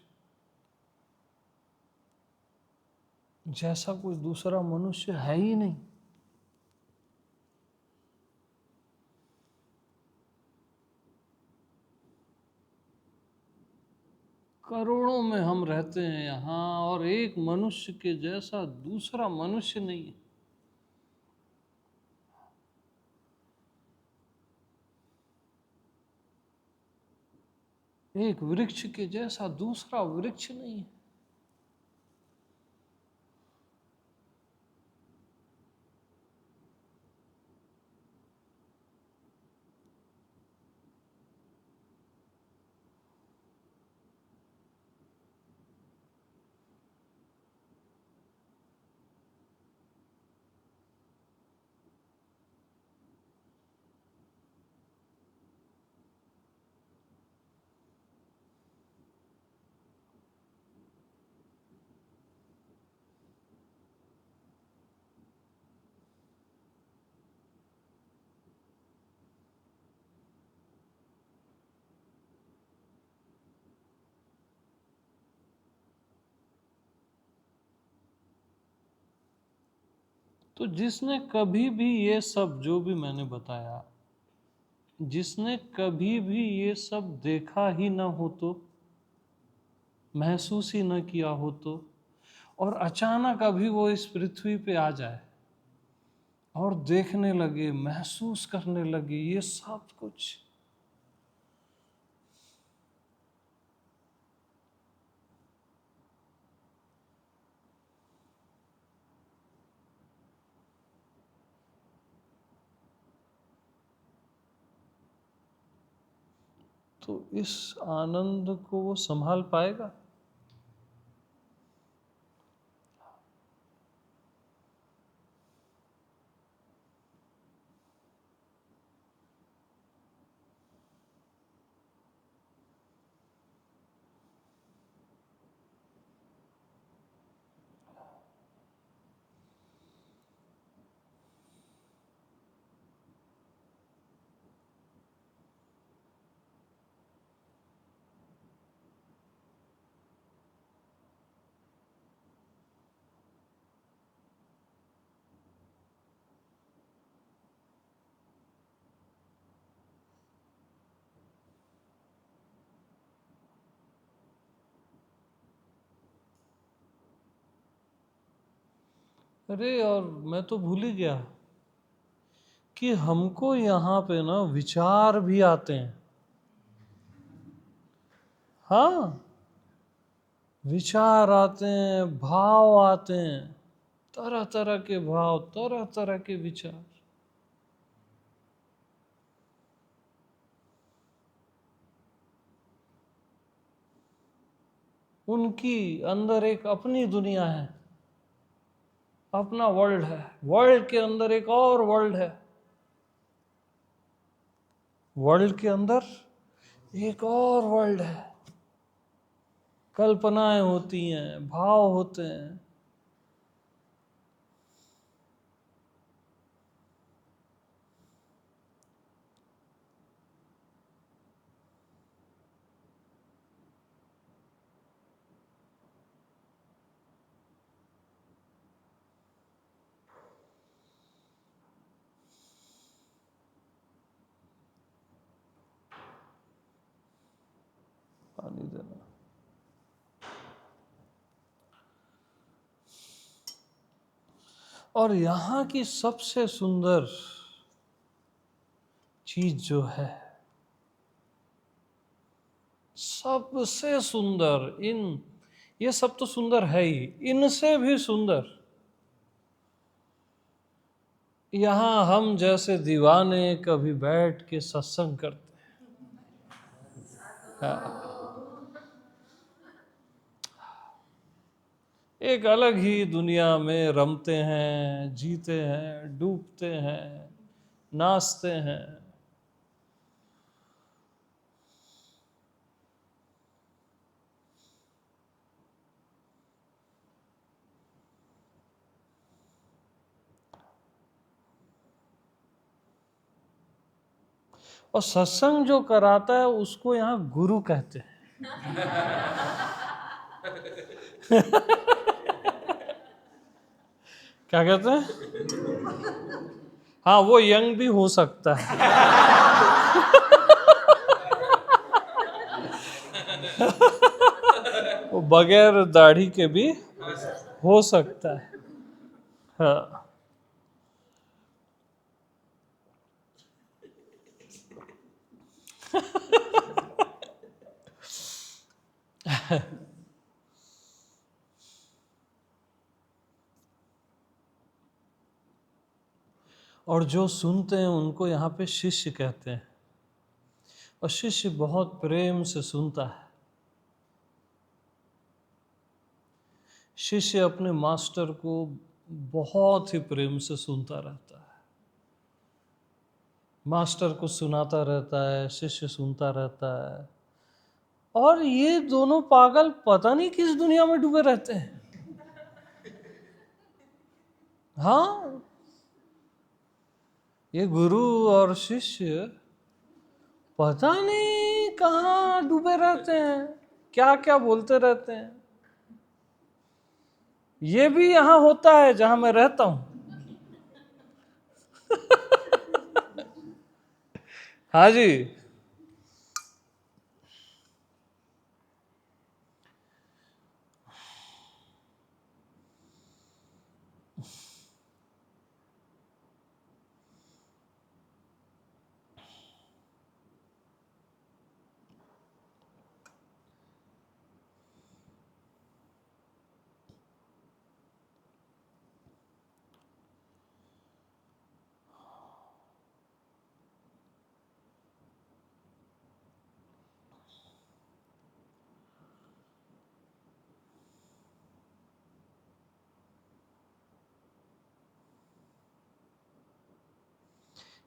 जैसा कोई दूसरा मनुष्य है ही नहीं। करोड़ों में हम रहते हैं यहाँ, और एक मनुष्य के जैसा दूसरा मनुष्य नहीं है। एक वृक्ष के जैसा दूसरा वृक्ष नहीं है। तो जिसने कभी भी ये सब जो भी मैंने बताया, जिसने कभी भी ये सब देखा ही ना हो तो, महसूस ही न किया हो तो, और अचानक अभी वो इस पृथ्वी पे आ जाए और देखने लगे, महसूस करने लगे ये सब कुछ, तो इस आनंद को वो संभाल पाएगा? अरे, और मैं तो भूल ही गया कि हमको यहाँ पे ना विचार भी आते हैं। हाँ, विचार आते हैं, भाव आते हैं, तरह तरह के भाव, तरह तरह के विचार। उनकी अंदर एक अपनी दुनिया है, अपना वर्ल्ड है, वर्ल्ड के अंदर एक और वर्ल्ड है, वर्ल्ड के अंदर एक और वर्ल्ड है। कल्पनाएं होती हैं, भाव होते हैं। पानी देना। और यहाँ की सबसे सुंदर चीज जो है, सबसे सुंदर, ये सब तो सुंदर है ही, इनसे भी सुंदर, यहाँ हम जैसे दीवाने कभी बैठ के सत्संग करते हैं। हाँ। एक अलग ही दुनिया में रमते हैं, जीते हैं, डूबते हैं, नाचते हैं। और सत्संग जो कराता है उसको यहाँ गुरु कहते हैं। क्या कहते हैं? हाँ, वो यंग भी हो सकता है। वो बगैर दाढ़ी के भी हो सकता है। हाँ। और जो सुनते हैं उनको यहाँ पे शिष्य कहते हैं, और शिष्य बहुत प्रेम से सुनता है। शिष्य अपने मास्टर को बहुत ही प्रेम से सुनता रहता है। मास्टर को सुनाता रहता है, शिष्य सुनता रहता है। और ये दोनों पागल पता नहीं किस दुनिया में डूबे रहते हैं। हाँ, ये गुरु और शिष्य पता नहीं कहाँ डूबे रहते हैं, क्या क्या बोलते रहते हैं। ये भी यहाँ होता है जहां मैं रहता हूं। हाँ जी।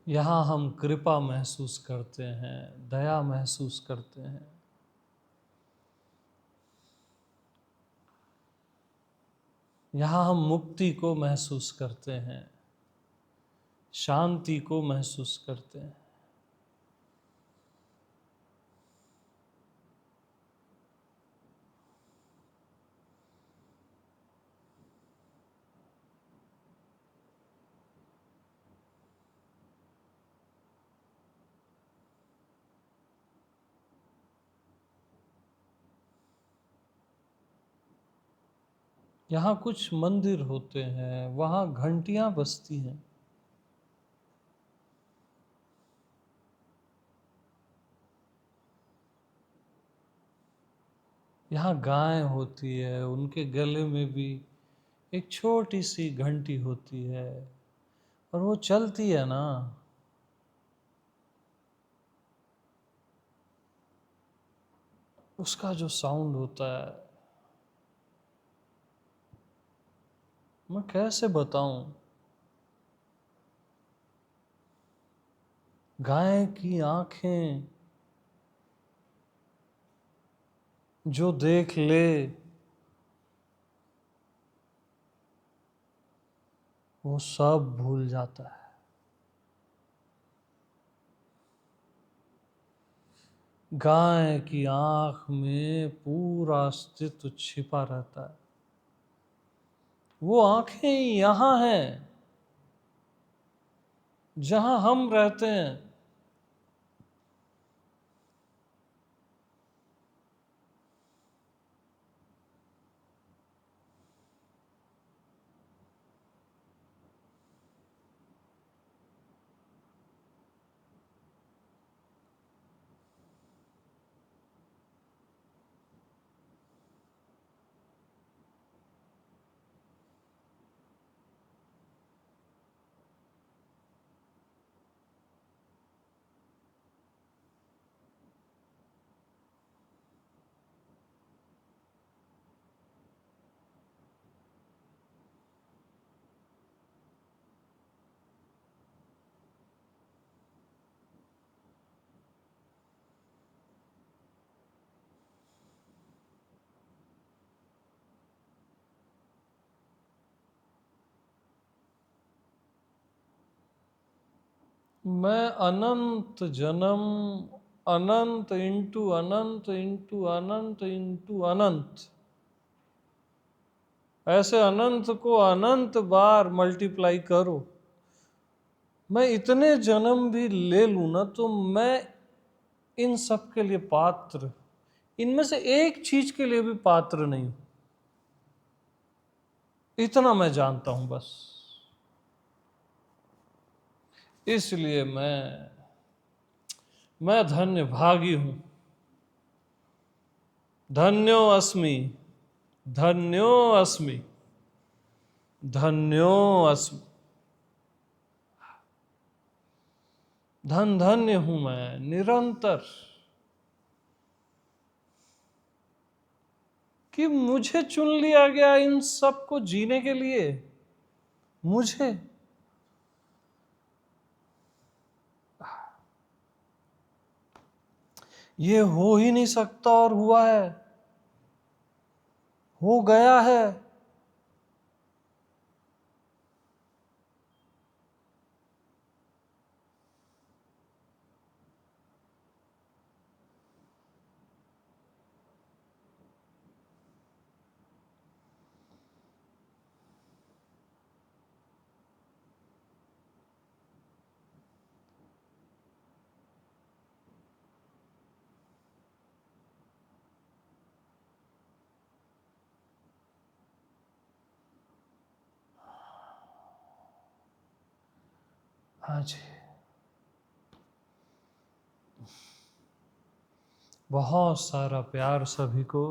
यहाँ हम कृपा महसूस करते हैं, दया महसूस करते हैं। यहाँ हम मुक्ति को महसूस करते हैं, शांति को महसूस करते हैं। यहाँ कुछ मंदिर होते हैं, वहाँ घंटियाँ बजती हैं। यहाँ गाय होती है, उनके गले में भी एक छोटी सी घंटी होती है, और वो चलती है ना, उसका जो साउंड होता है, मैं कैसे बताऊं। गाय की आंखें जो देख ले वो सब भूल जाता है। गाय की आंख में पूरा अस्तित्व छिपा रहता है। वो आंखें यहाँ हैं जहां हम रहते हैं। मैं अनंत जन्म, अनंत इंटू अनंत इंटू अनंत इंटू अनंत, ऐसे अनंत को अनंत बार मल्टीप्लाई करो। मैं इतने जन्म भी ले लूं ना, तो मैं इन सब के लिए पात्र, इनमें से एक चीज के लिए भी पात्र नहीं। इतना मैं जानता हूं बस। इसलिए मैं धन्य भागी हूं। धन्यो अस्मि, धन्यो अस्मि, धन्यो अस्मि। धन्य हूं मैं निरंतर, कि मुझे चुन लिया गया इन सब को जीने के लिए। मुझे ये हो ही नहीं सकता, और हुआ है, हो गया है। हाँ जी, बहुत सारा प्यार सभी को।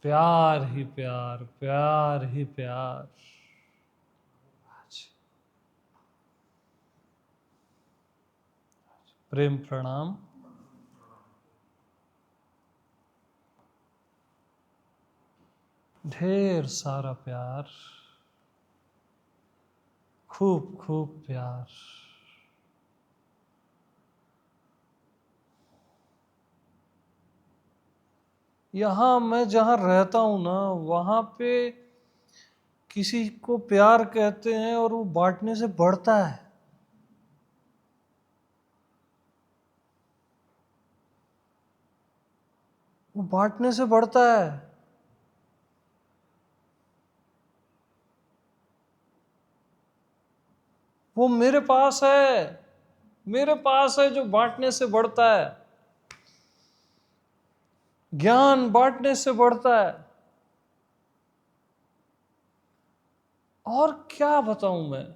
प्यार ही प्यार, प्यार ही प्यार। हाँ जी, प्रेम प्रणाम। ढेर सारा प्यार, खूब खूब प्यार। यहाँ मैं जहाँ रहता हूँ ना, वहाँ पे किसी को प्यार कहते हैं और वो बांटने से बढ़ता है। वो बांटने से बढ़ता है। वो मेरे पास है, मेरे पास है जो बांटने से बढ़ता है। ज्ञान बांटने से बढ़ता है। और क्या बताऊं मैं।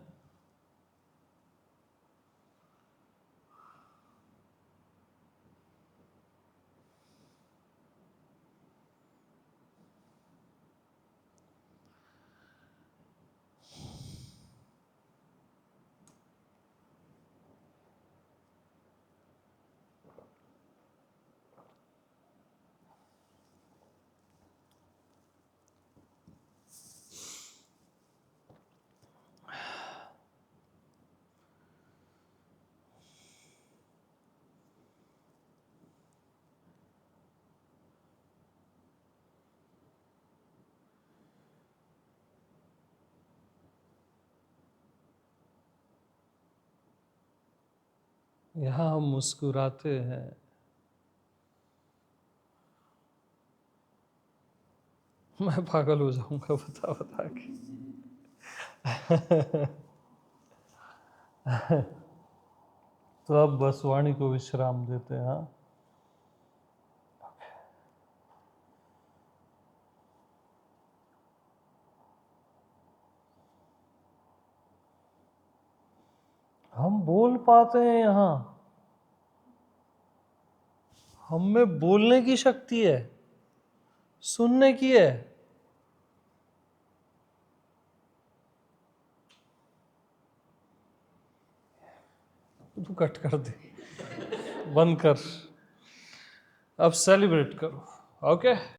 यहाँ हम मुस्कुराते हैं। मैं पागल हो जाऊंगा बता बता के। तो अब बस वाणी को विश्राम देते हैं। हाँ, हम बोल पाते हैं यहाँ, हम में बोलने की शक्ति है, सुनने की है। तू कट कर दे, बंद कर, अब सेलिब्रेट करो। ओके।